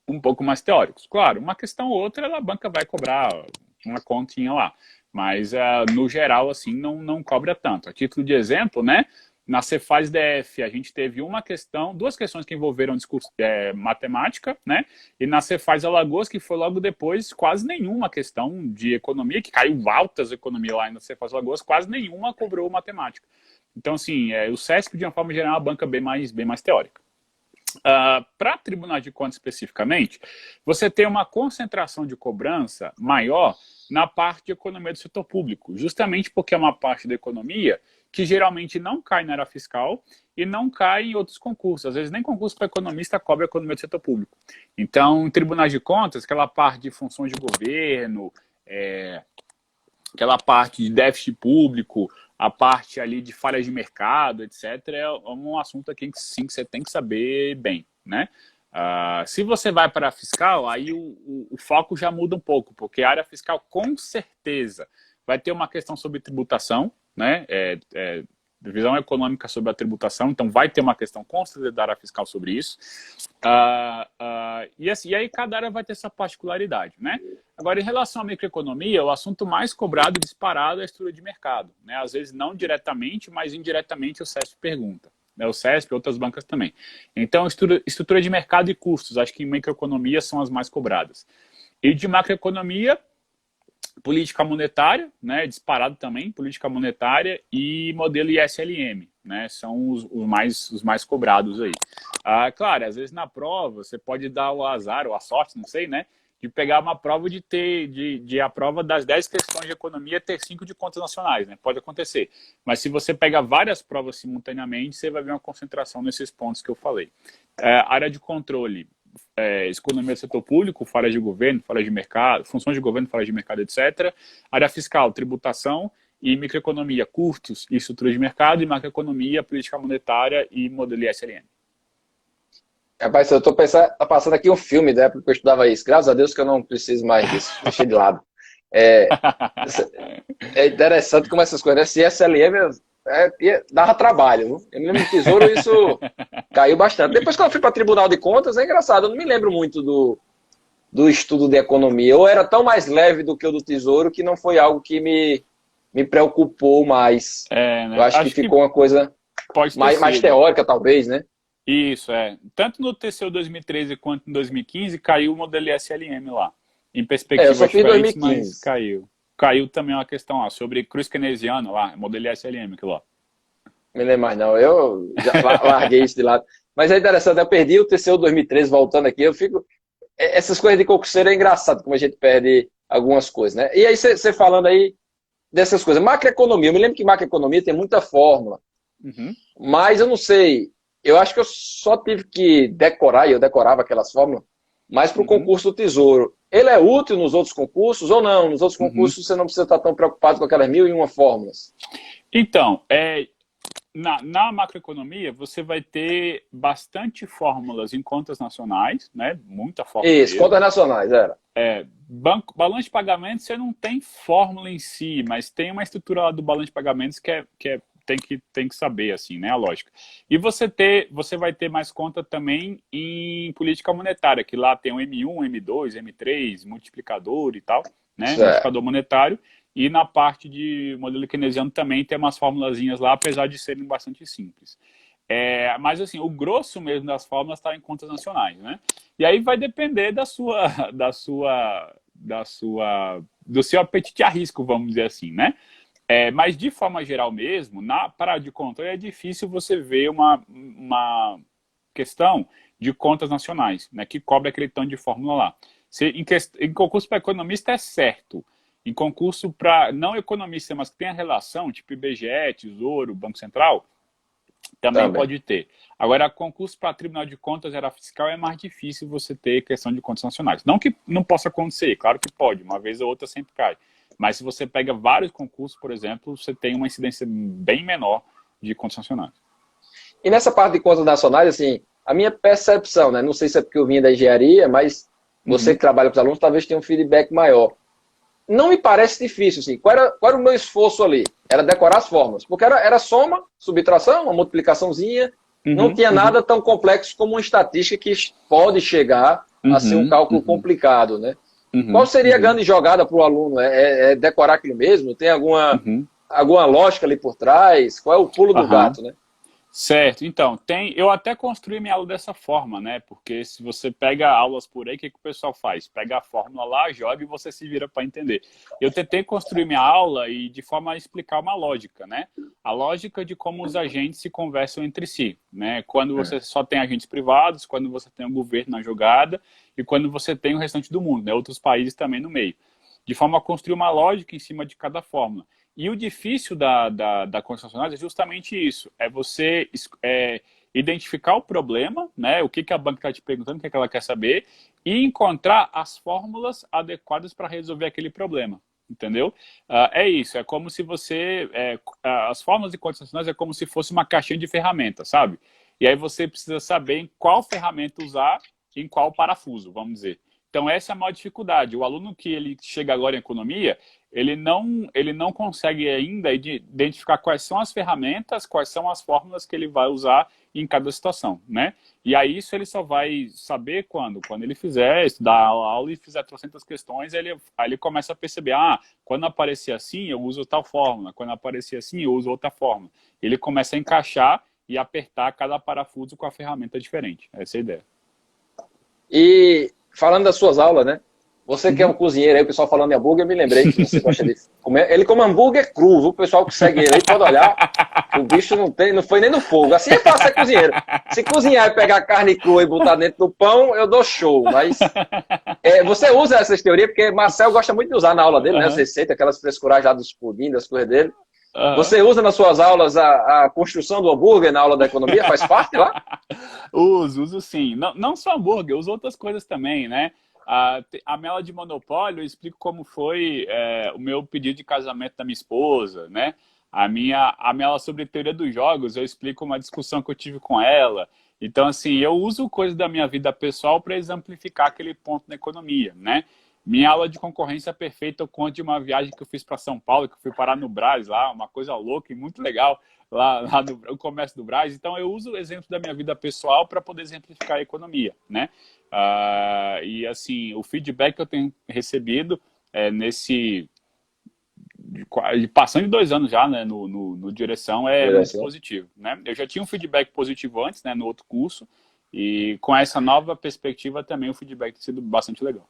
[SPEAKER 2] um pouco mais teóricos. Claro, uma questão ou outra, a banca vai cobrar uma continha lá, mas no geral assim não cobra tanto. A título de exemplo, né? Na Cefaz DF, a gente teve duas questões que envolveram discurso, matemática, né? E na Cefaz Alagoas, que foi logo depois, quase nenhuma questão de economia, que caiu altas economia lá na Cefaz Alagoas, quase nenhuma cobrou matemática. Então, assim, o CESP, de uma forma geral, é uma banca bem mais teórica. Para Tribunal de Contas especificamente, você tem uma concentração de cobrança maior na parte de economia do setor público, justamente porque é uma parte da economia que geralmente não cai na área fiscal e não cai em outros concursos. Às vezes nem concurso para economista cobre a economia do setor público. Então, em Tribunais de Contas, aquela parte de funções de governo, aquela parte de déficit público, a parte ali de falhas de mercado, etc., é um assunto aqui que sim, que você tem que saber bem, né? Se você vai para a fiscal, aí o foco já muda um pouco, porque a área fiscal com certeza vai ter uma questão sobre tributação, né? Visão econômica sobre a tributação, então vai ter uma questão constante da área fiscal sobre isso. E aí cada área vai ter essa particularidade, né? Agora, em relação à microeconomia, o assunto mais cobrado e disparado é a estrutura de mercado, né? Às vezes não diretamente, mas indiretamente o CESP pergunta. O CESP e outras bancas também. Então, estrutura de mercado e custos, acho que em microeconomia são as mais cobradas. E de macroeconomia, política monetária, né, disparado também, política monetária e modelo ISLM, né, são os mais cobrados aí. Claro, às vezes na prova você pode dar o azar ou a sorte, não sei, né, de pegar uma prova de a prova das 10 questões de economia ter 5 de contas nacionais, né, pode acontecer. Mas se você pega várias provas simultaneamente, você vai ver uma concentração nesses pontos que eu falei. Área de controle, economia do setor público, falhas de governo, falhas de mercado, funções de governo, falhas de mercado, etc. Área fiscal, tributação, e microeconomia, custos e estrutura de mercado, e macroeconomia, política monetária e modelo ISLM.
[SPEAKER 1] Rapaz, eu tô pensando, tá passando aqui um filme da época que eu estudava isso. Graças a Deus que eu não preciso mais disso, deixei de lado. É interessante como essas coisas, né? Se ISLM dava trabalho, viu? Eu me lembro do Tesouro, isso caiu bastante. Depois que eu fui para Tribunal de Contas, é engraçado, eu não me lembro muito do estudo de economia. Ou era tão mais leve do que o do Tesouro que não foi algo que me preocupou mais.
[SPEAKER 2] Né?
[SPEAKER 1] Eu acho que ficou uma coisa mais teórica, talvez, né?
[SPEAKER 2] Isso, Tanto no TCU 2013 quanto em 2015, caiu o modelo ISLM lá. Em perspectiva
[SPEAKER 1] eu só fiz
[SPEAKER 2] diferentes,
[SPEAKER 1] 2015.
[SPEAKER 2] mas caiu. Caiu também uma questão lá, sobre cruz keynesiana lá, modelo ISLM, aquilo lá.
[SPEAKER 1] Me lembro mais não, eu já larguei isso de lado. Mas é interessante, eu perdi o TCU 2013, voltando aqui, eu fico... Essas coisas de concurseiro é engraçado, como a gente perde algumas coisas, né? E aí você falando aí dessas coisas. Macroeconomia, eu me lembro que macroeconomia tem muita fórmula, mas eu não sei, eu acho que eu só tive que decorar, e eu decorava aquelas fórmulas, mas para o concurso do Tesouro. Ele é útil nos outros concursos ou não? Nos outros concursos você não precisa estar tão preocupado com aquelas 1001 fórmulas.
[SPEAKER 2] Então, na macroeconomia, você vai ter bastante fórmulas em contas nacionais, né? Muita fórmula.
[SPEAKER 1] Isso, contas nacionais, era.
[SPEAKER 2] Balanço de pagamentos, você não tem fórmula em si, mas tem uma estrutura lá do balanço de pagamentos que tem que saber, assim, né? A lógica. E você vai ter mais conta também em política monetária, que lá tem o M1, M2, M3, multiplicador e tal, né? Multiplicador monetário. E na parte de modelo keynesiano também tem umas formulazinhas lá, apesar de serem bastante simples. Mas assim, o grosso mesmo das fórmulas está em contas nacionais, né? E aí vai depender do seu apetite a risco, vamos dizer assim, né? Mas, de forma geral mesmo, na parada de controle é difícil você ver uma questão de contas nacionais, né, que cobre aquele tanto de fórmula lá. Em concurso para economista é certo. Em concurso para não economista, mas que tem a relação, tipo IBGE, Tesouro, Banco Central, também
[SPEAKER 1] Também.
[SPEAKER 2] pode ter. Agora, concurso para Tribunal de Contas Geral Fiscal é mais difícil você ter questão de contas nacionais. Não que não possa acontecer, claro que pode, uma vez ou outra sempre cai. Mas se você pega vários concursos, por exemplo, você tem uma incidência bem menor de contas nacionais.
[SPEAKER 1] E nessa parte de contas nacionais, assim, a minha percepção, né? Não sei se é porque eu vim da engenharia, mas você que trabalha com os alunos talvez tenha um feedback maior. Não me parece difícil, assim. Qual era o meu esforço ali? Era decorar as fórmulas. Porque era soma, subtração, uma multiplicaçãozinha. Não tinha nada tão complexo como uma estatística que pode chegar a ser um cálculo complicado, né? Qual seria a grande jogada para o aluno? É decorar aquilo mesmo? Tem alguma lógica ali por trás? Qual é o pulo do gato, né?
[SPEAKER 2] Certo, então, eu até construí minha aula dessa forma, né? Porque se você pega aulas por aí, o que o pessoal faz? Pega a fórmula lá, joga e você se vira para entender. Eu tentei construir minha aula e de forma a explicar uma lógica, né? A lógica de como os agentes se conversam entre si, né? Quando você só tem agentes privados, quando você tem o governo na jogada e quando você tem o restante do mundo, né? Outros países também no meio. De forma a construir uma lógica em cima de cada fórmula. E o difícil da constitucional é justamente isso, é você identificar o problema, né, o que a banca está te perguntando, o que ela quer saber, e encontrar as fórmulas adequadas para resolver aquele problema, entendeu? É isso, é como se as fórmulas de constitucionais é como se fosse uma caixinha de ferramentas, sabe? E aí você precisa saber em qual ferramenta usar, em qual parafuso, vamos dizer. Então essa é a maior dificuldade. O aluno que ele chega agora em economia, ele não consegue ainda identificar quais são as ferramentas, quais são as fórmulas que ele vai usar em cada situação, né? E aí isso ele só vai saber quando ele fizer, estudar a aula e fizer trocentas questões, aí ele começa a perceber, quando aparecer assim, eu uso tal fórmula, quando aparecer assim, eu uso outra fórmula. Ele começa a encaixar e apertar cada parafuso com a ferramenta diferente. Essa é a ideia.
[SPEAKER 1] E falando das suas aulas, né? Você que é um cozinheiro aí, o pessoal falando em hambúrguer, eu me lembrei que você gosta de comer. Ele come hambúrguer cru, viu? O pessoal que segue ele aí pode olhar. O bicho não foi nem no fogo. Assim é fácil ser cozinheiro. Se cozinhar e pegar carne crua e botar dentro do pão, eu dou show. Mas você usa essas teorias, porque Marcel gosta muito de usar na aula dele, né? As receitas, aquelas frescuragens lá dos pudim, das coisas dele. Você usa nas suas aulas a construção do hambúrguer na aula da economia? Faz parte lá?
[SPEAKER 2] Uso sim. Não só hambúrguer, uso outras coisas também, né? A minha aula de monopólio, eu explico como foi o meu pedido de casamento da minha esposa, né? A minha aula sobre teoria dos jogos, eu explico uma discussão que eu tive com ela. Então, assim, eu uso coisas da minha vida pessoal para exemplificar aquele ponto na economia, né? Minha aula de concorrência perfeita, eu conto de uma viagem que eu fiz para São Paulo, que eu fui parar no Brás lá, uma coisa louca e muito legal lá no comércio do Brás. Então, eu uso exemplos da minha vida pessoal para poder exemplificar a economia, né? E assim, o feedback que eu tenho recebido passando de 2 anos já, né, no direção é muito positivo, né? Eu já tinha um feedback positivo antes, né, no outro curso, e com essa nova perspectiva também o feedback tem sido bastante legal.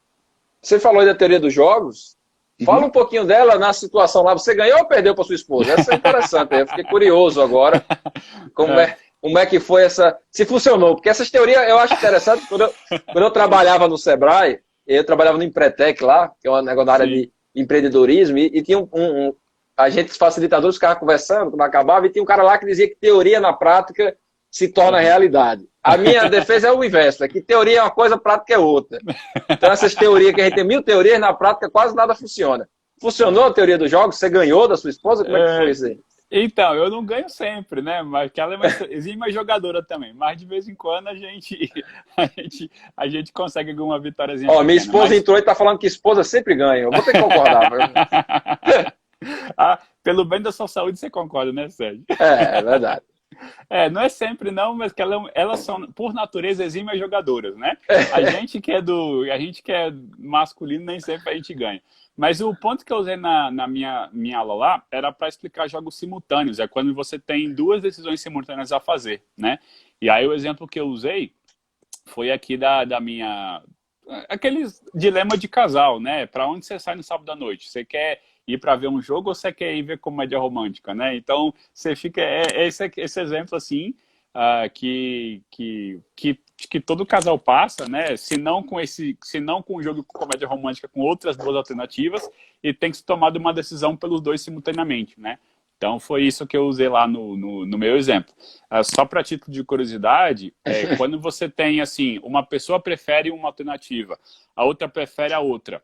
[SPEAKER 1] Você falou aí da teoria dos jogos. Fala um pouquinho dela na situação lá. Você ganhou ou perdeu para sua esposa? Essa é interessante. Eu fiquei curioso agora. Como é que foi essa... Se funcionou. Porque essas teorias eu acho interessante. Quando eu trabalhava no Sebrae, eu trabalhava no Empretec lá, que é um negócio da área de empreendedorismo, e tinha agentes facilitadores que ficavam conversando, quando acabava, e tinha um cara lá que dizia que teoria na prática se torna realidade. A minha defesa é o inverso, é que teoria é uma coisa, prática é outra. Então essas teorias que a gente tem 1000 teorias, na prática quase nada funciona. Funcionou a teoria dos jogos? Você ganhou da sua esposa? Como é que foi isso aí?
[SPEAKER 2] Então, eu não ganho sempre, né? Mas que ela é uma exímia jogadora também. Mas de vez em quando a gente consegue alguma vitóriazinha.
[SPEAKER 1] Minha esposa entrou e tá falando que esposa sempre ganha. Eu vou ter que concordar.
[SPEAKER 2] Pelo bem da sua saúde, você concorda, né, Sérgio?
[SPEAKER 1] É verdade.
[SPEAKER 2] Não é sempre não, mas que elas são, por natureza, exímias jogadoras, né? A gente que é masculino, nem sempre a gente ganha. Mas o ponto que eu usei na minha aula lá era para explicar jogos simultâneos. É quando você tem 2 decisões simultâneas a fazer, né? E aí o exemplo que eu usei foi aqui da minha... Aqueles dilema de casal, né? Para onde você sai no sábado à noite? Você quer ir para ver um jogo ou você quer ir ver comédia romântica, né? Então, você fica... esse exemplo, assim, que todo casal passa, né? Se não com o jogo com comédia romântica, com outras duas alternativas, e tem que ser tomada uma decisão pelos dois simultaneamente, né? Então, foi isso que eu usei lá no meu exemplo. Só para título de curiosidade, quando você tem, assim, uma pessoa prefere uma alternativa, a outra prefere a outra,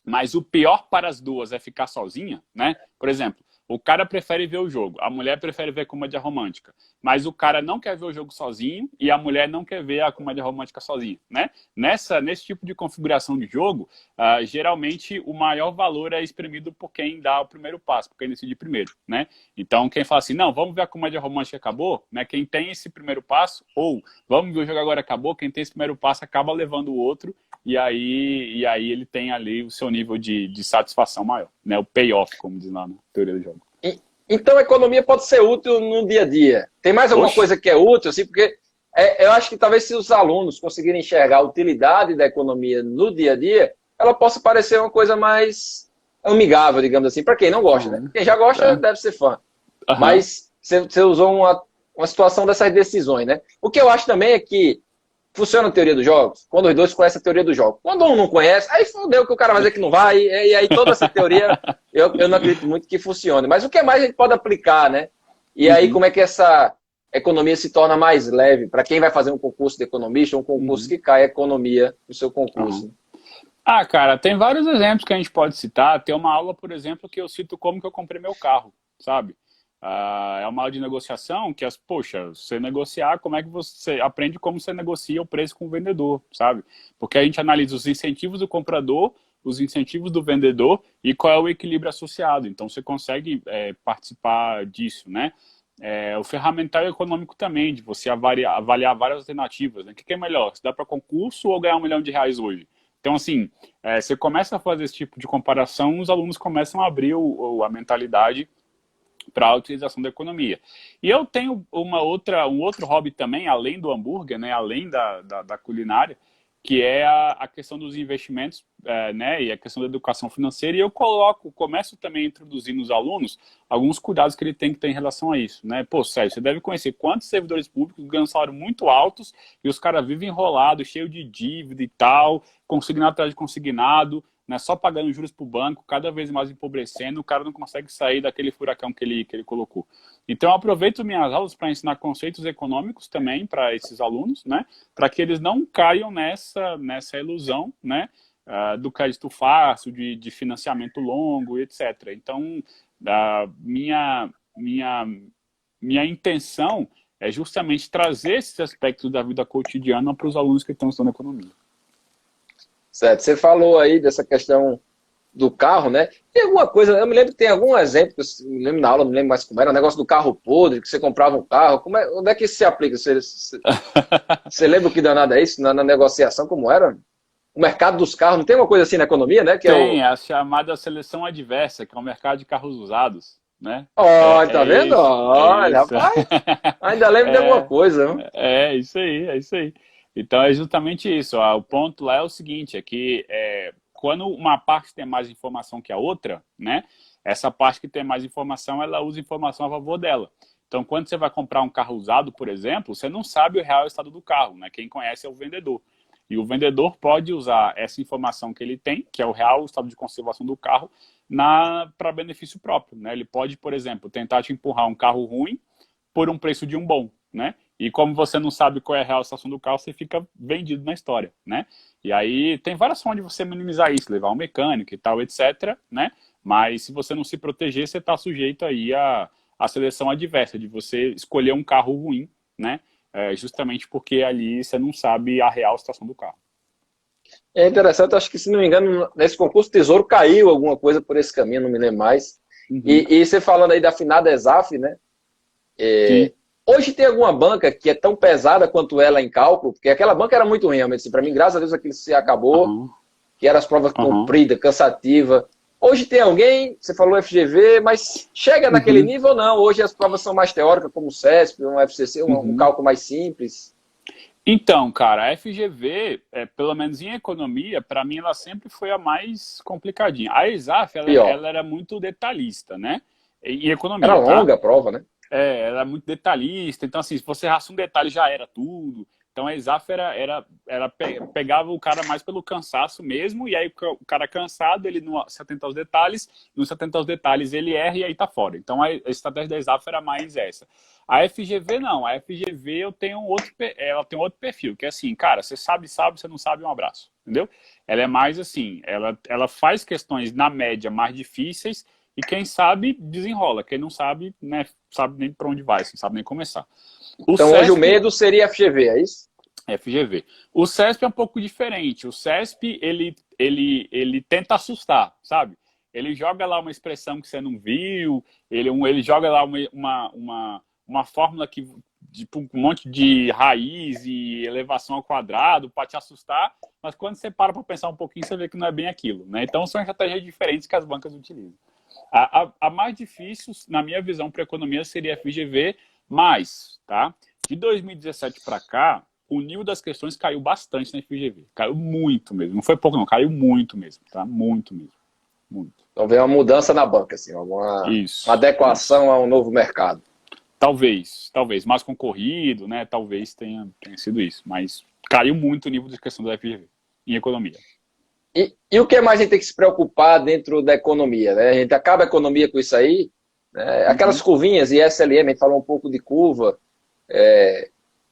[SPEAKER 2] mas o pior para as duas é ficar sozinha, né? Por exemplo, o cara prefere ver o jogo, a mulher prefere ver comédia romântica, mas o cara não quer ver o jogo sozinho e a mulher não quer ver a comédia romântica sozinha, né? Nesse tipo de configuração de jogo, geralmente o maior valor é exprimido por quem dá o primeiro passo, por quem decide primeiro, né? Então, quem fala assim, não, vamos ver a comédia romântica, acabou, né? Quem tem esse primeiro passo, ou vamos ver o jogo agora, acabou, quem tem esse primeiro passo acaba levando o outro, e aí ele tem ali o seu nível de satisfação maior, né? O payoff, como diz lá na teoria do jogo.
[SPEAKER 1] Então a economia pode ser útil no dia a dia. Tem mais alguma coisa que é útil, assim, porque eu acho que talvez se os alunos conseguirem enxergar a utilidade da economia no dia a dia, ela possa parecer uma coisa mais amigável, digamos assim, para quem não gosta, né? Quem já gosta deve ser fã. Mas você usou uma situação dessas decisões, né? O que eu acho também é que funciona a teoria dos jogos, quando os dois conhecem a teoria do jogo. Quando um não conhece, aí fodeu que o cara vai dizer que não vai, e aí toda essa teoria eu não acredito muito que funcione. Mas o que mais a gente pode aplicar, né? E aí como é que essa economia se torna mais leve para quem vai fazer um concurso de economista, um concurso que cai a economia no seu concurso?
[SPEAKER 2] Cara, tem vários exemplos que a gente pode citar. Tem uma aula, por exemplo, que eu cito como que eu comprei meu carro, sabe? É uma aula de negociação que, poxa, você negociar, como é que você aprende como você negocia o preço com o vendedor, sabe? Porque a gente analisa os incentivos do comprador, os incentivos do vendedor e qual é o equilíbrio associado. Então, você consegue participar disso, né? O ferramental econômico também, de você avaliar várias alternativas, né? O que é melhor? Se dá para concurso ou ganhar R$ 1 milhão hoje? Então, assim, você começa a fazer esse tipo de comparação, os alunos começam a abrir a mentalidade para a utilização da economia. E eu tenho um outro hobby também, além do hambúrguer, né, além da culinária, que é a questão dos investimentos, né, e a questão da educação financeira, e eu começo também a introduzir nos alunos alguns cuidados que ele tem que ter em relação a isso, né? Pô, Sérgio, você deve conhecer quantos servidores públicos ganham salário muito altos e os caras vivem enrolados, cheio de dívida e tal, consignado atrás de consignado, né, só pagando juros para o banco, cada vez mais empobrecendo, o cara não consegue sair daquele furacão que ele colocou. Então, eu aproveito minhas aulas para ensinar conceitos econômicos também para esses alunos, né, para que eles não caiam nessa ilusão, né, do crédito fácil, de financiamento longo, etc. Então, minha intenção é justamente trazer esses aspectos da vida cotidiana para os alunos que estão estudando economia.
[SPEAKER 1] Certo. Você falou aí dessa questão do carro, né? Tem alguma coisa, eu me lembro que tem algum exemplo, eu me lembro na aula, não me lembro mais como era, o negócio do carro podre, que você comprava um carro, onde é que isso se aplica? Você lembra o que danado é isso? Na negociação, como era? O mercado dos carros, não tem uma coisa assim na economia, né? Que
[SPEAKER 2] tem, a chamada seleção adversa, que é o mercado de carros usados, né?
[SPEAKER 1] Olha, tá vendo? Olha, rapaz, ainda lembro de alguma coisa. Não?
[SPEAKER 2] É isso aí. Então, é justamente isso. O ponto lá é o seguinte, é que quando uma parte tem mais informação que a outra, né? Essa parte que tem mais informação, ela usa informação a favor dela. Então, quando você vai comprar um carro usado, por exemplo, você não sabe o real estado do carro, né? Quem conhece é o vendedor. E o vendedor pode usar essa informação que ele tem, que é o real estado de conservação do carro, para benefício próprio, né? Ele pode, por exemplo, tentar te empurrar um carro ruim por um preço de um bom, né? E como você não sabe qual é a real situação do carro, você fica vendido na história, né? E aí tem várias formas de você minimizar isso, levar um mecânico e tal, etc, né? Mas se você não se proteger, você está sujeito aí à seleção adversa, de você escolher um carro ruim, né? Justamente porque ali você não sabe a real situação do carro.
[SPEAKER 1] É interessante, acho que, se não me engano, nesse concurso o Tesouro caiu alguma coisa por esse caminho, não me lembro mais. E você falando aí da finada ESAF, né? Hoje tem alguma banca que é tão pesada quanto ela em cálculo, porque aquela banca era muito ruim, realmente. Assim, para mim, graças a Deus, aquilo se acabou, que eram as provas compridas, cansativas. Hoje tem alguém, você falou FGV, mas chega naquele nível ou não? Hoje as provas são mais teóricas, como o CESP, um FCC, um cálculo mais simples.
[SPEAKER 2] Então, cara, a FGV, pelo menos em economia, para mim ela sempre foi a mais complicadinha. A ESAF,
[SPEAKER 1] Pior.
[SPEAKER 2] ela era muito detalhista, né? Em
[SPEAKER 1] Era
[SPEAKER 2] economia, tá?
[SPEAKER 1] longa a prova, né?
[SPEAKER 2] Ela é muito detalhista, então assim, se você errasse um detalhe já era tudo. Então a ESAF pegava o cara mais pelo cansaço mesmo, e aí o cara cansado, ele não se atenta aos detalhes, não se atenta aos detalhes, ele erra e aí tá fora. Então a estratégia da ESAF era mais essa. A FGV não, a FGV ela tem outro perfil, que é assim, cara, você sabe, você não sabe, um abraço, entendeu? Ela é mais assim, ela faz questões na média mais difíceis, e quem sabe desenrola, quem não sabe, né, sabe nem para onde vai, assim, sabe nem começar. O
[SPEAKER 1] Então hoje o
[SPEAKER 2] CESP,
[SPEAKER 1] medo seria FGV, é isso?
[SPEAKER 2] FGV. O CESP é um pouco diferente. O CESP, ele tenta assustar, sabe? Ele joga lá uma expressão que você não viu, ele joga lá uma fórmula que tipo, um monte de raiz e elevação ao quadrado para te assustar, mas quando você para pensar um pouquinho, você vê que não é bem aquilo, né? Então são estratégias diferentes que as bancas utilizam. A mais difícil, na minha visão, para a economia seria a FGV, mas, tá? De 2017 para cá, o nível das questões caiu bastante na FGV. Caiu muito mesmo. Não foi pouco, não. Caiu muito mesmo, tá? Muito mesmo. Muito.
[SPEAKER 1] Então vem uma mudança na banca, assim, uma adequação a um novo mercado.
[SPEAKER 2] Talvez mais concorrido, né? Talvez tenha sido isso, mas caiu muito o nível de questão da FGV em economia.
[SPEAKER 1] E o que mais a gente tem que se preocupar dentro da economia, né? A gente acaba a economia com isso aí, né? Aquelas curvinhas e SLM, a gente falou um pouco de curva.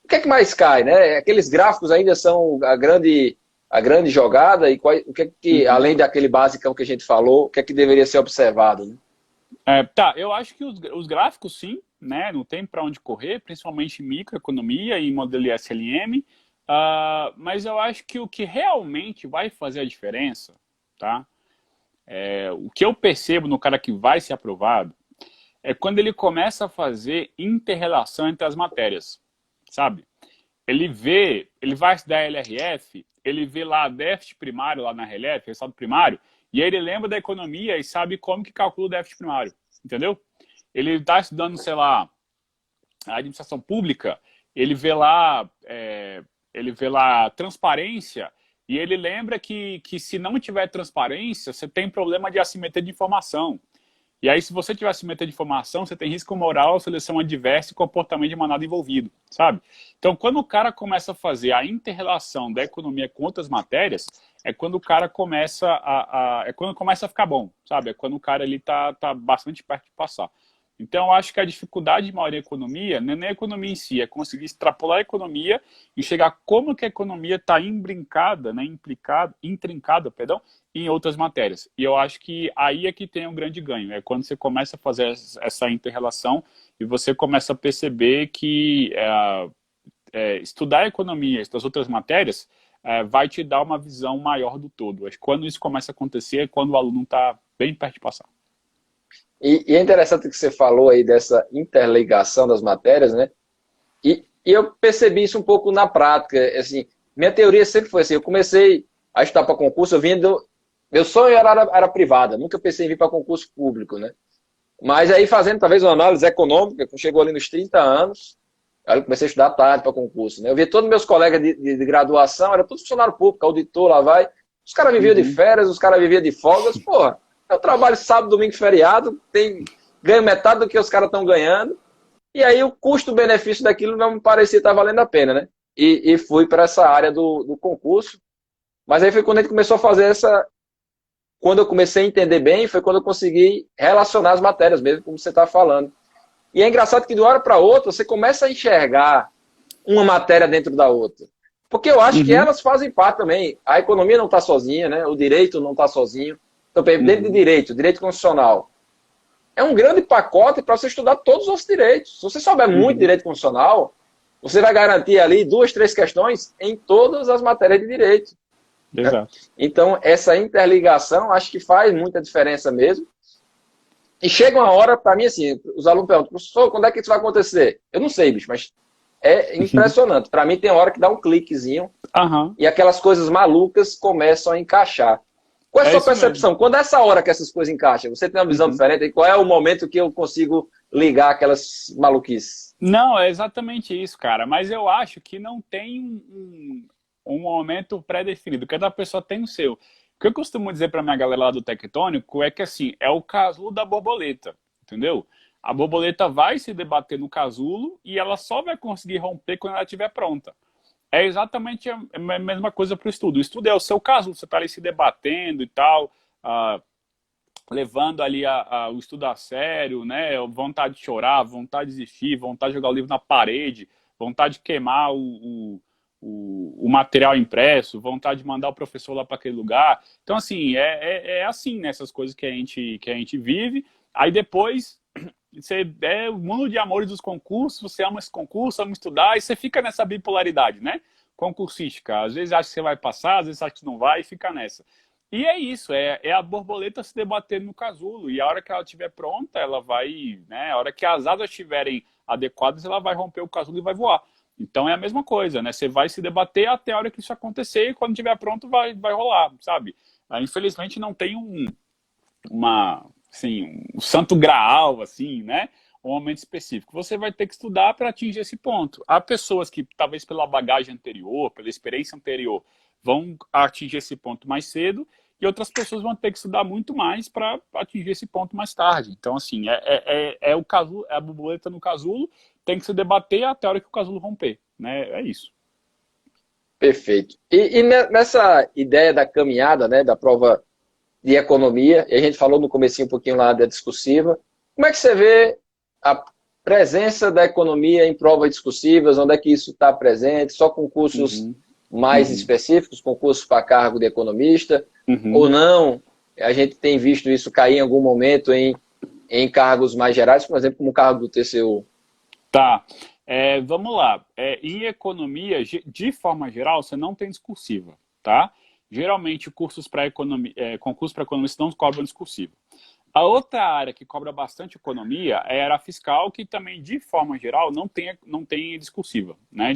[SPEAKER 1] O que é que mais cai, né? Aqueles gráficos ainda são a grande jogada e o que é que, além daquele basicão que a gente falou, o que é que deveria ser observado, né?
[SPEAKER 2] Eu acho que os gráficos, sim, né? Não tem para onde correr, principalmente em microeconomia e em modelo SLM. Mas eu acho que o que realmente vai fazer a diferença, tá? O que eu percebo no cara que vai ser aprovado é quando ele começa a fazer inter-relação entre as matérias, sabe? Ele vai estudar LRF, ele vê lá déficit primário lá na RLF, resultado primário, e aí ele lembra da economia e sabe como que calcula o déficit primário, entendeu? Ele está estudando, sei lá, a administração pública, ele vê lá transparência e ele lembra que se não tiver transparência, você tem problema de assimetria de informação. E aí, se você tiver assimetria de informação, você tem risco moral, seleção adversa e comportamento de manada envolvido, sabe? Então, quando o cara começa a fazer a inter-relação da economia com outras matérias, é quando o cara começa a ficar bom, sabe? É quando o cara ele tá bastante perto de passar. Então, eu acho que a dificuldade maior em economia não é nem a economia em si, é conseguir extrapolar a economia e chegar como que a economia está imbrincada, né, intrincada, em outras matérias. E eu acho que aí é que tem um grande ganho, é quando você começa a fazer essa inter-relação e você começa a perceber que estudar a economia e as outras matérias vai te dar uma visão maior do todo. Acho que quando isso começa a acontecer é quando o aluno está bem perto de passar.
[SPEAKER 1] E é interessante que você falou aí dessa interligação das matérias, né? E eu percebi isso um pouco na prática. Assim, minha teoria sempre foi assim, eu comecei a estudar para concurso, meu sonho era privada, nunca pensei em vir para concurso público, né? Mas aí fazendo talvez uma análise econômica, chegou ali nos 30 anos, aí eu comecei a estudar tarde para concurso, né? Eu vi todos meus colegas de graduação, era tudo funcionário público, auditor, lá vai. Os caras viviam de férias, os caras viviam de folgas, porra. Eu trabalho sábado, domingo, feriado, ganho metade do que os caras estão ganhando, e aí o custo-benefício daquilo não me parecia estar valendo a pena, né? E fui para essa área do concurso, mas aí foi quando a gente começou a fazer quando eu comecei a entender bem, foi quando eu consegui relacionar as matérias mesmo, como você está falando. E é engraçado que de uma hora para outra você começa a enxergar uma matéria dentro da outra. Porque eu acho que elas fazem parte também. A economia não está sozinha, né? O direito não está sozinho. Então, dentro de direito constitucional, é um grande pacote para você estudar todos os direitos. Se você souber muito direito constitucional, você vai garantir ali 2, 3 questões em todas as matérias de direito.
[SPEAKER 2] Exato.
[SPEAKER 1] Né? Então, essa interligação acho que faz muita diferença mesmo. E chega uma hora, para mim, assim, os alunos perguntam, professor, quando é que isso vai acontecer? Eu não sei, bicho, mas é impressionante. Para mim, tem hora que dá um cliquezinho e aquelas coisas malucas começam a encaixar. Qual é a sua percepção? Mesmo. Quando é essa hora que essas coisas encaixam? Você tem uma visão diferente? Qual é o momento que eu consigo ligar aquelas maluquices.
[SPEAKER 2] Não, é exatamente isso, cara. Mas eu acho que não tem um momento pré-definido. Cada pessoa tem o seu. O que eu costumo dizer para minha galera lá do Tectônico é que, assim, é o casulo da borboleta, entendeu? A borboleta vai se debater no casulo e ela só vai conseguir romper quando ela estiver pronta. É exatamente a mesma coisa para o estudo. O estudo é o seu casulo, você está ali se debatendo e tal, levando ali o estudo a sério, né? Vontade de chorar, vontade de desistir, vontade de jogar o livro na parede, vontade de queimar o material impresso, vontade de mandar o professor lá para aquele lugar. Então, assim, é assim nessas coisas que a gente vive. Aí depois, você é o mundo de amores dos concursos, você ama esse concurso, ama estudar, e você fica nessa bipolaridade, né? Concursística. Às vezes acha que você vai passar, às vezes acha que não vai, e fica nessa. E é isso, é a borboleta se debatendo no casulo. E a hora que ela estiver pronta, ela vai, né? A hora que as asas estiverem adequadas, ela vai romper o casulo e vai voar. Então é a mesma coisa, né? Você vai se debater até a hora que isso acontecer e quando estiver pronto vai rolar, sabe? Infelizmente não tem um santo graal, assim, né? Um momento específico. Você vai ter que estudar para atingir esse ponto. Há pessoas que, talvez pela bagagem anterior, pela experiência anterior, vão atingir esse ponto mais cedo e outras pessoas vão ter que estudar muito mais para atingir esse ponto mais tarde. Então, assim, o casulo, é a borboleta no casulo, tem que se debater até a hora que o casulo romper, né? É isso.
[SPEAKER 1] Perfeito. E nessa ideia da caminhada, né, da prova de economia, e a gente falou no comecinho um pouquinho lá da discursiva, como é que você vê a presença da economia em provas discursivas, onde é que isso está presente? Só concursos mais específicos, concursos para cargo de economista, ou não? A gente tem visto isso cair em algum momento em cargos mais gerais, por exemplo, como o cargo do TCU.
[SPEAKER 2] Tá. Vamos lá. Em economia, de forma geral, você não tem discursiva, tá? Geralmente, concursos para economistas não cobram discursiva. A outra área que cobra bastante economia é a área fiscal, que também, de forma geral, não tem discursiva, né?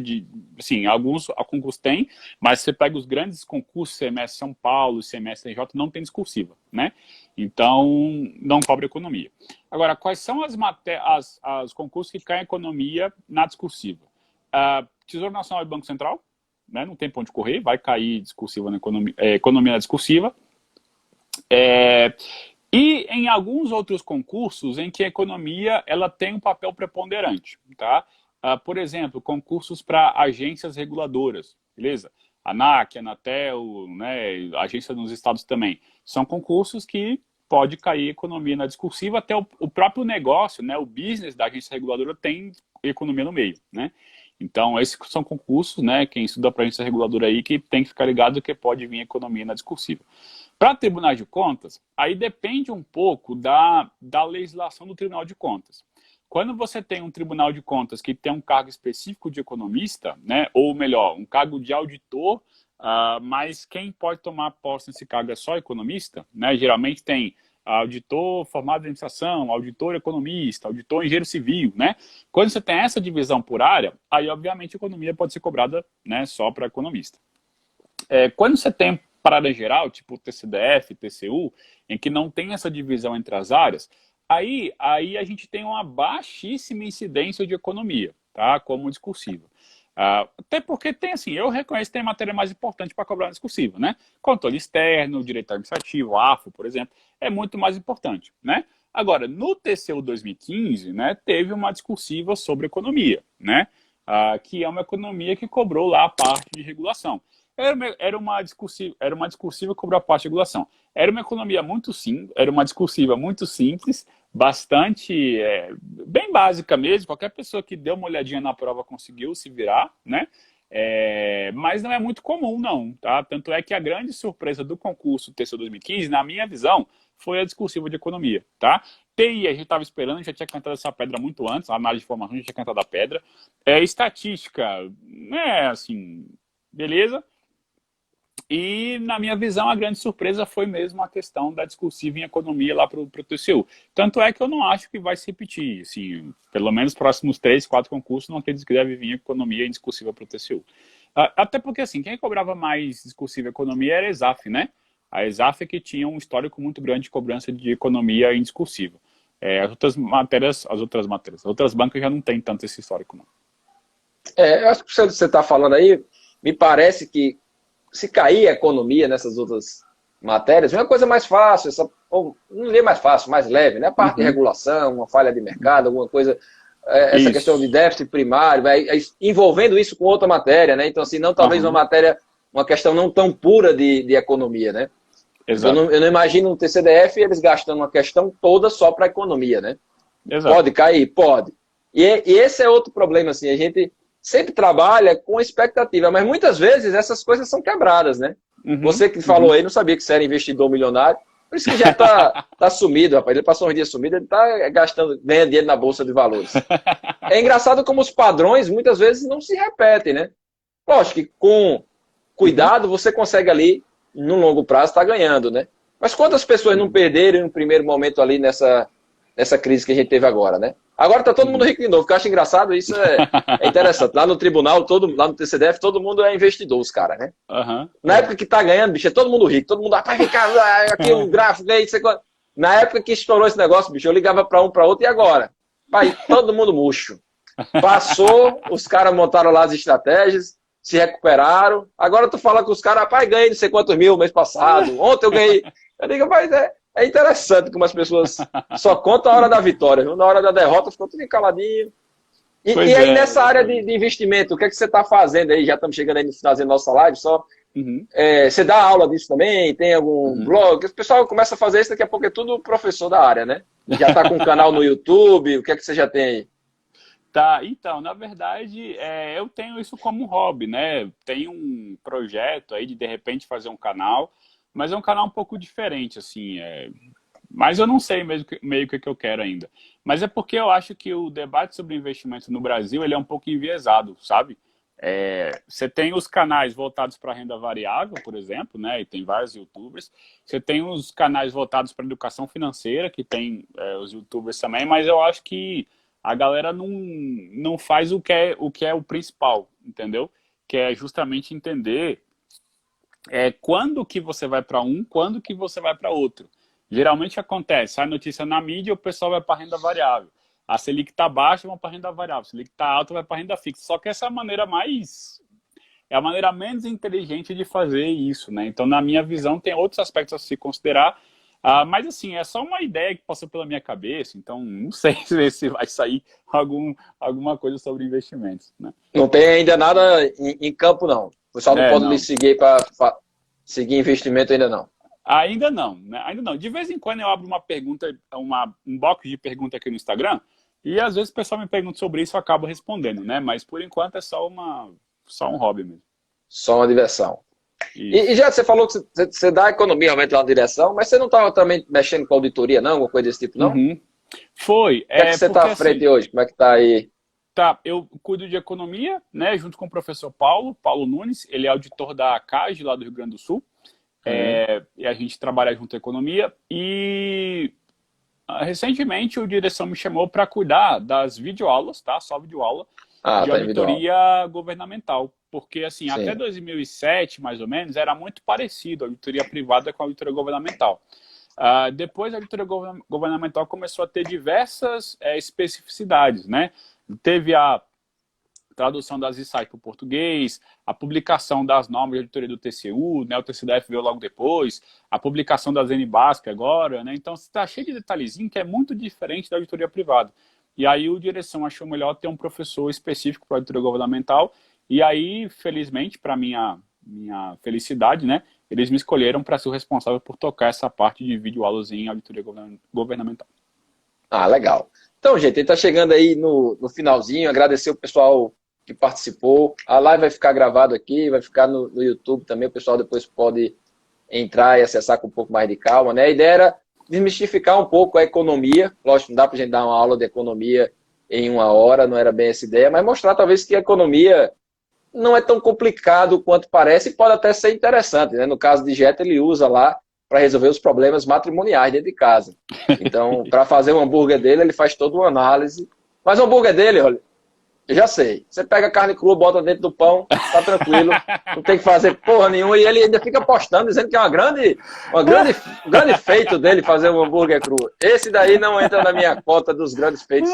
[SPEAKER 2] Assim, alguns concursos têm, mas você pega os grandes concursos, CMS São Paulo, CMS TJ, não tem discursiva, né? Então, não cobra economia. Agora, quais são os concursos que caem economia na discursiva? Tesouro Nacional e Banco Central, né? Não tem pra onde correr, vai cair discursiva na economia na discursiva. E em alguns outros concursos em que a economia ela tem um papel preponderante, tá? Por exemplo, concursos para agências reguladoras, beleza? ANAC, Anatel, né, agência nos estados também. São concursos que pode cair economia na discursiva, até o próprio negócio, né, o business da agência reguladora tem economia no meio, né? Então, esses são concursos, né, quem estuda para agência reguladora aí, que tem que ficar ligado que pode vir economia na discursiva. Para tribunais de contas, aí depende um pouco da legislação do Tribunal de Contas. Quando você tem um Tribunal de Contas que tem um cargo específico de economista, né, ou melhor, um cargo de auditor, mas quem pode tomar posse nesse cargo é só economista, né? Geralmente tem auditor formado em administração, auditor economista, auditor engenheiro civil, né? Quando você tem essa divisão por área, aí obviamente a economia pode ser cobrada, né, só para economista. Quando você tem para área geral, tipo TCDF, TCU, em que não tem essa divisão entre as áreas, aí a gente tem uma baixíssima incidência de economia, tá? Como discursiva. Até porque tem, assim, eu reconheço que tem matéria mais importante para cobrar discursiva, né? Controle externo, direito administrativo, AFO, por exemplo, é muito mais importante, né? Agora, no TCU 2015, né, teve uma discursiva sobre economia, né? Que é uma economia que cobrou lá a parte de regulação. Era uma discursiva que cobrou a parte de regulação. Era uma economia muito simples, era uma discursiva muito simples, bastante, bem básica mesmo. Qualquer pessoa que deu uma olhadinha na prova conseguiu se virar, né? Mas não é muito comum, não, tá? Tanto é que a grande surpresa do concurso TCU 2015, na minha visão, foi a discursiva de economia, tá? TI, a gente estava esperando, já tinha cantado essa pedra muito antes, a análise de informação já tinha cantado a pedra. Estatística, assim, beleza? E, na minha visão, a grande surpresa foi mesmo a questão da discursiva em economia lá para o TCU. Tanto é que eu não acho que vai se repetir. Assim, pelo menos os próximos 3, 4 concursos, não acredito que deve vir economia em discursiva para o TCU. Até porque, assim, quem cobrava mais discursiva em economia era a ESAF, né? A ESAF é que tinha um histórico muito grande de cobrança de economia em discursiva. As outras bancas já não tem tanto esse histórico, não.
[SPEAKER 1] Eu acho que você está falando aí, me parece que se cair a economia nessas outras matérias, é uma coisa mais fácil, ou não é mais fácil, mais leve, né? A parte de regulação, uma falha de mercado, alguma coisa, essa questão de déficit primário, envolvendo isso com outra matéria, né? Então, assim, não talvez uma questão não tão pura de economia, né?
[SPEAKER 2] Exato.
[SPEAKER 1] Eu não imagino no TCDF eles gastando uma questão toda só para economia, né?
[SPEAKER 2] Exato.
[SPEAKER 1] Pode cair? Pode. E esse é outro problema, assim, a gente sempre trabalha com expectativa, mas muitas vezes essas coisas são quebradas, né? Você que falou aí, não sabia que você era investidor milionário, por isso que já tá sumido, rapaz. Ele passou uns dias sumido, ele tá gastando, ganhando dinheiro na Bolsa de Valores. É engraçado como os padrões muitas vezes não se repetem, né? Lógico que com cuidado você consegue ali, no longo prazo, estar ganhando, né? Mas quantas pessoas não perderam no primeiro momento ali nessa crise que a gente teve agora, né? Agora tá todo mundo rico de novo, que eu acho engraçado, isso é interessante. Lá no tribunal, lá no TCDF, todo mundo é investidor, os caras, né? Na época que tá ganhando, bicho, é todo mundo rico, todo mundo, rapaz, vem cá, aqui um gráfico, aí, na época que estourou esse negócio, bicho, eu ligava para um, para outro, e agora? Pai, todo mundo murcho. Passou, os caras montaram lá as estratégias, se recuperaram, agora tu fala com os caras, rapaz, ganhei não sei quantos mil mês passado, ontem eu ganhei. Eu digo, mas é interessante como as pessoas só contam a hora da vitória, viu? Na hora da derrota ficou tudo caladinho. E aí nessa área de investimento, o que é que você está fazendo aí? Já estamos chegando aí no finalzinho da nossa live, só. Você dá aula disso também? Tem algum blog? O pessoal começa a fazer isso, daqui a pouco é tudo professor da área, né? Já está com um canal no YouTube, o que é que você já tem aí?
[SPEAKER 2] Tá, então, na verdade, eu tenho isso como um hobby, né? Tenho um projeto aí de repente fazer um canal, mas é um canal um pouco diferente, assim, mas eu não sei meio que eu quero ainda. Mas é porque eu acho que o debate sobre investimento no Brasil, ele é um pouco enviesado, sabe? Você tem os canais voltados para renda variável, por exemplo, né? E tem vários YouTubers. Você tem os canais voltados para educação financeira, que tem os YouTubers também, mas eu acho que a galera não faz o que é o principal, entendeu? Que é justamente entender quando que você vai para um, quando que você vai para outro. Geralmente acontece, sai notícia na mídia, o pessoal vai para renda variável. A Selic está baixa, vão para renda variável. A Selic está alta, vai para renda fixa. Só que essa é a maneira é a maneira menos inteligente de fazer isso, né? Então, na minha visão, tem outros aspectos a se considerar. Mas, assim, é só uma ideia que passou pela minha cabeça. Então, não sei se vai sair alguma coisa sobre investimentos, né?
[SPEAKER 1] Não tem ainda nada em campo, não. O pessoal não pode lhe seguir para seguir investimento ainda não.
[SPEAKER 2] Ainda não, né? Ainda não. De vez em quando eu abro uma pergunta, um box de pergunta aqui no Instagram, e às vezes o pessoal me pergunta sobre isso e eu acabo respondendo, né? Mas por enquanto é só um hobby mesmo.
[SPEAKER 1] Só uma diversão. E já você falou que você dá economia realmente lá na direção, mas você não estava também mexendo com auditoria, não? Alguma coisa desse tipo, não?
[SPEAKER 2] Foi.
[SPEAKER 1] O que é que você está à frente hoje? Como é que está aí?
[SPEAKER 2] Tá, eu cuido de economia, né? Junto com o professor Paulo Nunes, ele é auditor da CAGE, lá do Rio Grande do Sul. E a gente trabalha junto em economia. E recentemente o direção me chamou para cuidar das videoaulas, tá? Só videoaula de auditoria governamental. Porque, assim, até 2007, mais ou menos, era muito parecido a auditoria privada com a auditoria governamental. Depois, a auditoria governamental começou a ter diversas especificidades, né? Teve a tradução das ISAIs para o português, a publicação das normas de auditoria do TCU, né? O TCDF veio logo depois, a publicação das NBASP agora, né? Então, está cheio de detalhezinho que é muito diferente da auditoria privada. E aí, o direção achou melhor ter um professor específico para a auditoria governamental. E aí, felizmente, para minha felicidade, né, eles me escolheram para ser o responsável por tocar essa parte de videoaulas em auditoria governamental.
[SPEAKER 1] Legal. Então, gente, ele está chegando aí no finalzinho. Agradecer o pessoal que participou. A live vai ficar gravada aqui, vai ficar no YouTube também. O pessoal depois pode entrar e acessar com um pouco mais de calma, né? A ideia era desmistificar um pouco a economia. Lógico, não dá para a gente dar uma aula de economia em 1 hora, não era bem essa ideia, mas mostrar talvez que a economia não é tão complicado quanto parece e pode até ser interessante, né? No caso de Jeta, ele usa lá para resolver os problemas matrimoniais dentro de casa. Então, para fazer o hambúrguer dele, ele faz toda uma análise. Mas o hambúrguer dele, olha, Eu já sei. Você pega a carne crua, bota dentro do pão, tá tranquilo, não tem que fazer porra nenhuma. E ele ainda fica postando, dizendo que é um grande feito dele fazer um hambúrguer cru. Esse daí não entra na minha cota dos grandes feitos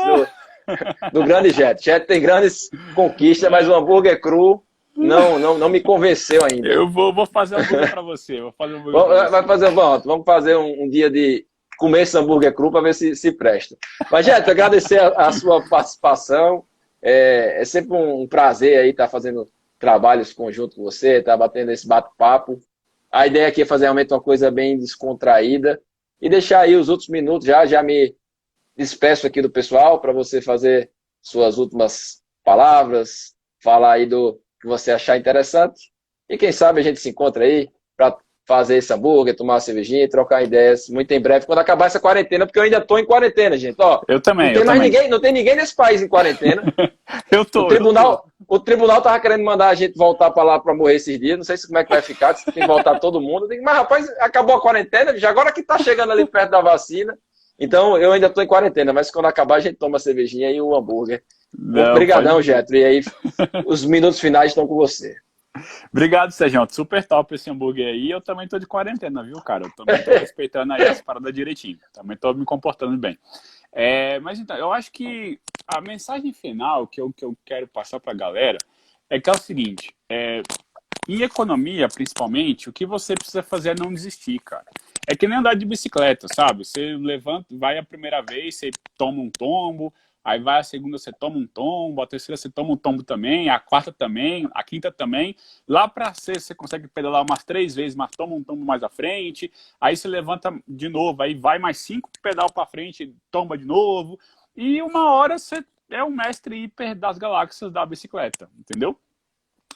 [SPEAKER 1] do grande Jet. Jet tem grandes conquistas, mas o hambúrguer cru não me convenceu ainda.
[SPEAKER 2] Eu vou fazer um hambúrguer para você.
[SPEAKER 1] Vamos fazer um dia de comer esse hambúrguer cru para ver se presta. Mas, Jet, agradecer a sua participação. É sempre um prazer aí estar fazendo trabalhos conjunto com você, estar batendo esse bate-papo. A ideia aqui é fazer realmente uma coisa bem descontraída e deixar aí os outros minutos, já me despeço aqui do pessoal para você fazer suas últimas palavras, falar aí do que você achar interessante e quem sabe a gente se encontra aí para fazer esse hambúrguer, tomar uma cervejinha e trocar ideias muito em breve, quando acabar essa quarentena, porque eu ainda estou em quarentena, gente. Ó,
[SPEAKER 2] eu também.
[SPEAKER 1] Não tem ninguém nesse país em quarentena. O tribunal tava querendo mandar a gente voltar para lá para morrer esses dias, não sei como é que vai ficar, se tem que voltar todo mundo. Mas, rapaz, acabou a quarentena, já agora que tá chegando ali perto da vacina. Então, eu ainda estou em quarentena, mas quando acabar a gente toma a cervejinha e o hambúrguer. Obrigadão, Getro. E aí, os minutos finais estão com você.
[SPEAKER 2] Obrigado, Sérgio. Super top esse hambúrguer aí. Eu também tô de quarentena, viu, cara? Eu também tô respeitando aí as paradas direitinho. Também tô me comportando bem. Mas então, eu acho que a mensagem final que eu quero passar pra galera é que é o seguinte, em economia, principalmente, o que você precisa fazer é não desistir, cara. É que nem andar de bicicleta, sabe? Você levanta, vai a primeira vez, você toma um tombo, aí vai a segunda, você toma um tombo, a terceira você toma um tombo também, a quarta também, a quinta também. Lá pra sexta você consegue pedalar umas 3 vezes, mas toma um tombo mais à frente. Aí você levanta de novo, aí vai mais 5 pedal pra frente, tomba de novo. E uma hora você é o mestre hiper das galáxias da bicicleta, entendeu?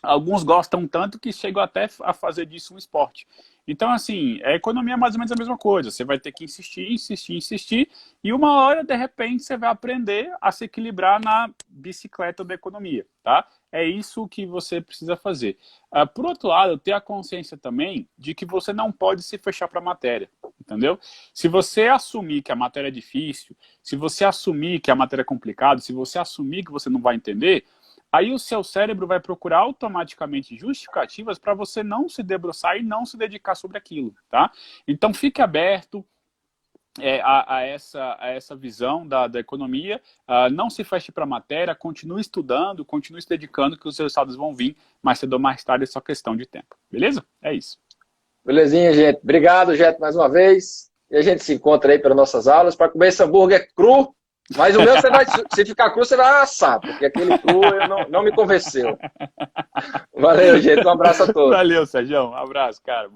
[SPEAKER 2] Alguns gostam tanto que chegam até a fazer disso um esporte. Então, assim, a economia é mais ou menos a mesma coisa. Você vai ter que insistir, e uma hora, de repente, você vai aprender a se equilibrar na bicicleta da economia, tá? É isso que você precisa fazer. Por outro lado, ter a consciência também de que você não pode se fechar para a matéria, entendeu? Se você assumir que a matéria é difícil, se você assumir que a matéria é complicada, se você assumir que você não vai entender, aí o seu cérebro vai procurar automaticamente justificativas para você não se debruçar e não se dedicar sobre aquilo, tá? Então fique aberto a essa visão da economia, não se feche para a matéria, continue estudando, continue se dedicando que os resultados vão vir, mais cedo ou mais tarde é só questão de tempo, beleza? É isso.
[SPEAKER 1] Belezinha, gente. Obrigado, Jeto, mais uma vez. E a gente se encontra aí pelas nossas aulas para comer esse hambúrguer cru. Mas o meu, se ficar cru, você vai assar, porque aquele cru não me convenceu. Valeu, gente. Um abraço a todos.
[SPEAKER 2] Valeu, Sérgio. Um abraço, cara.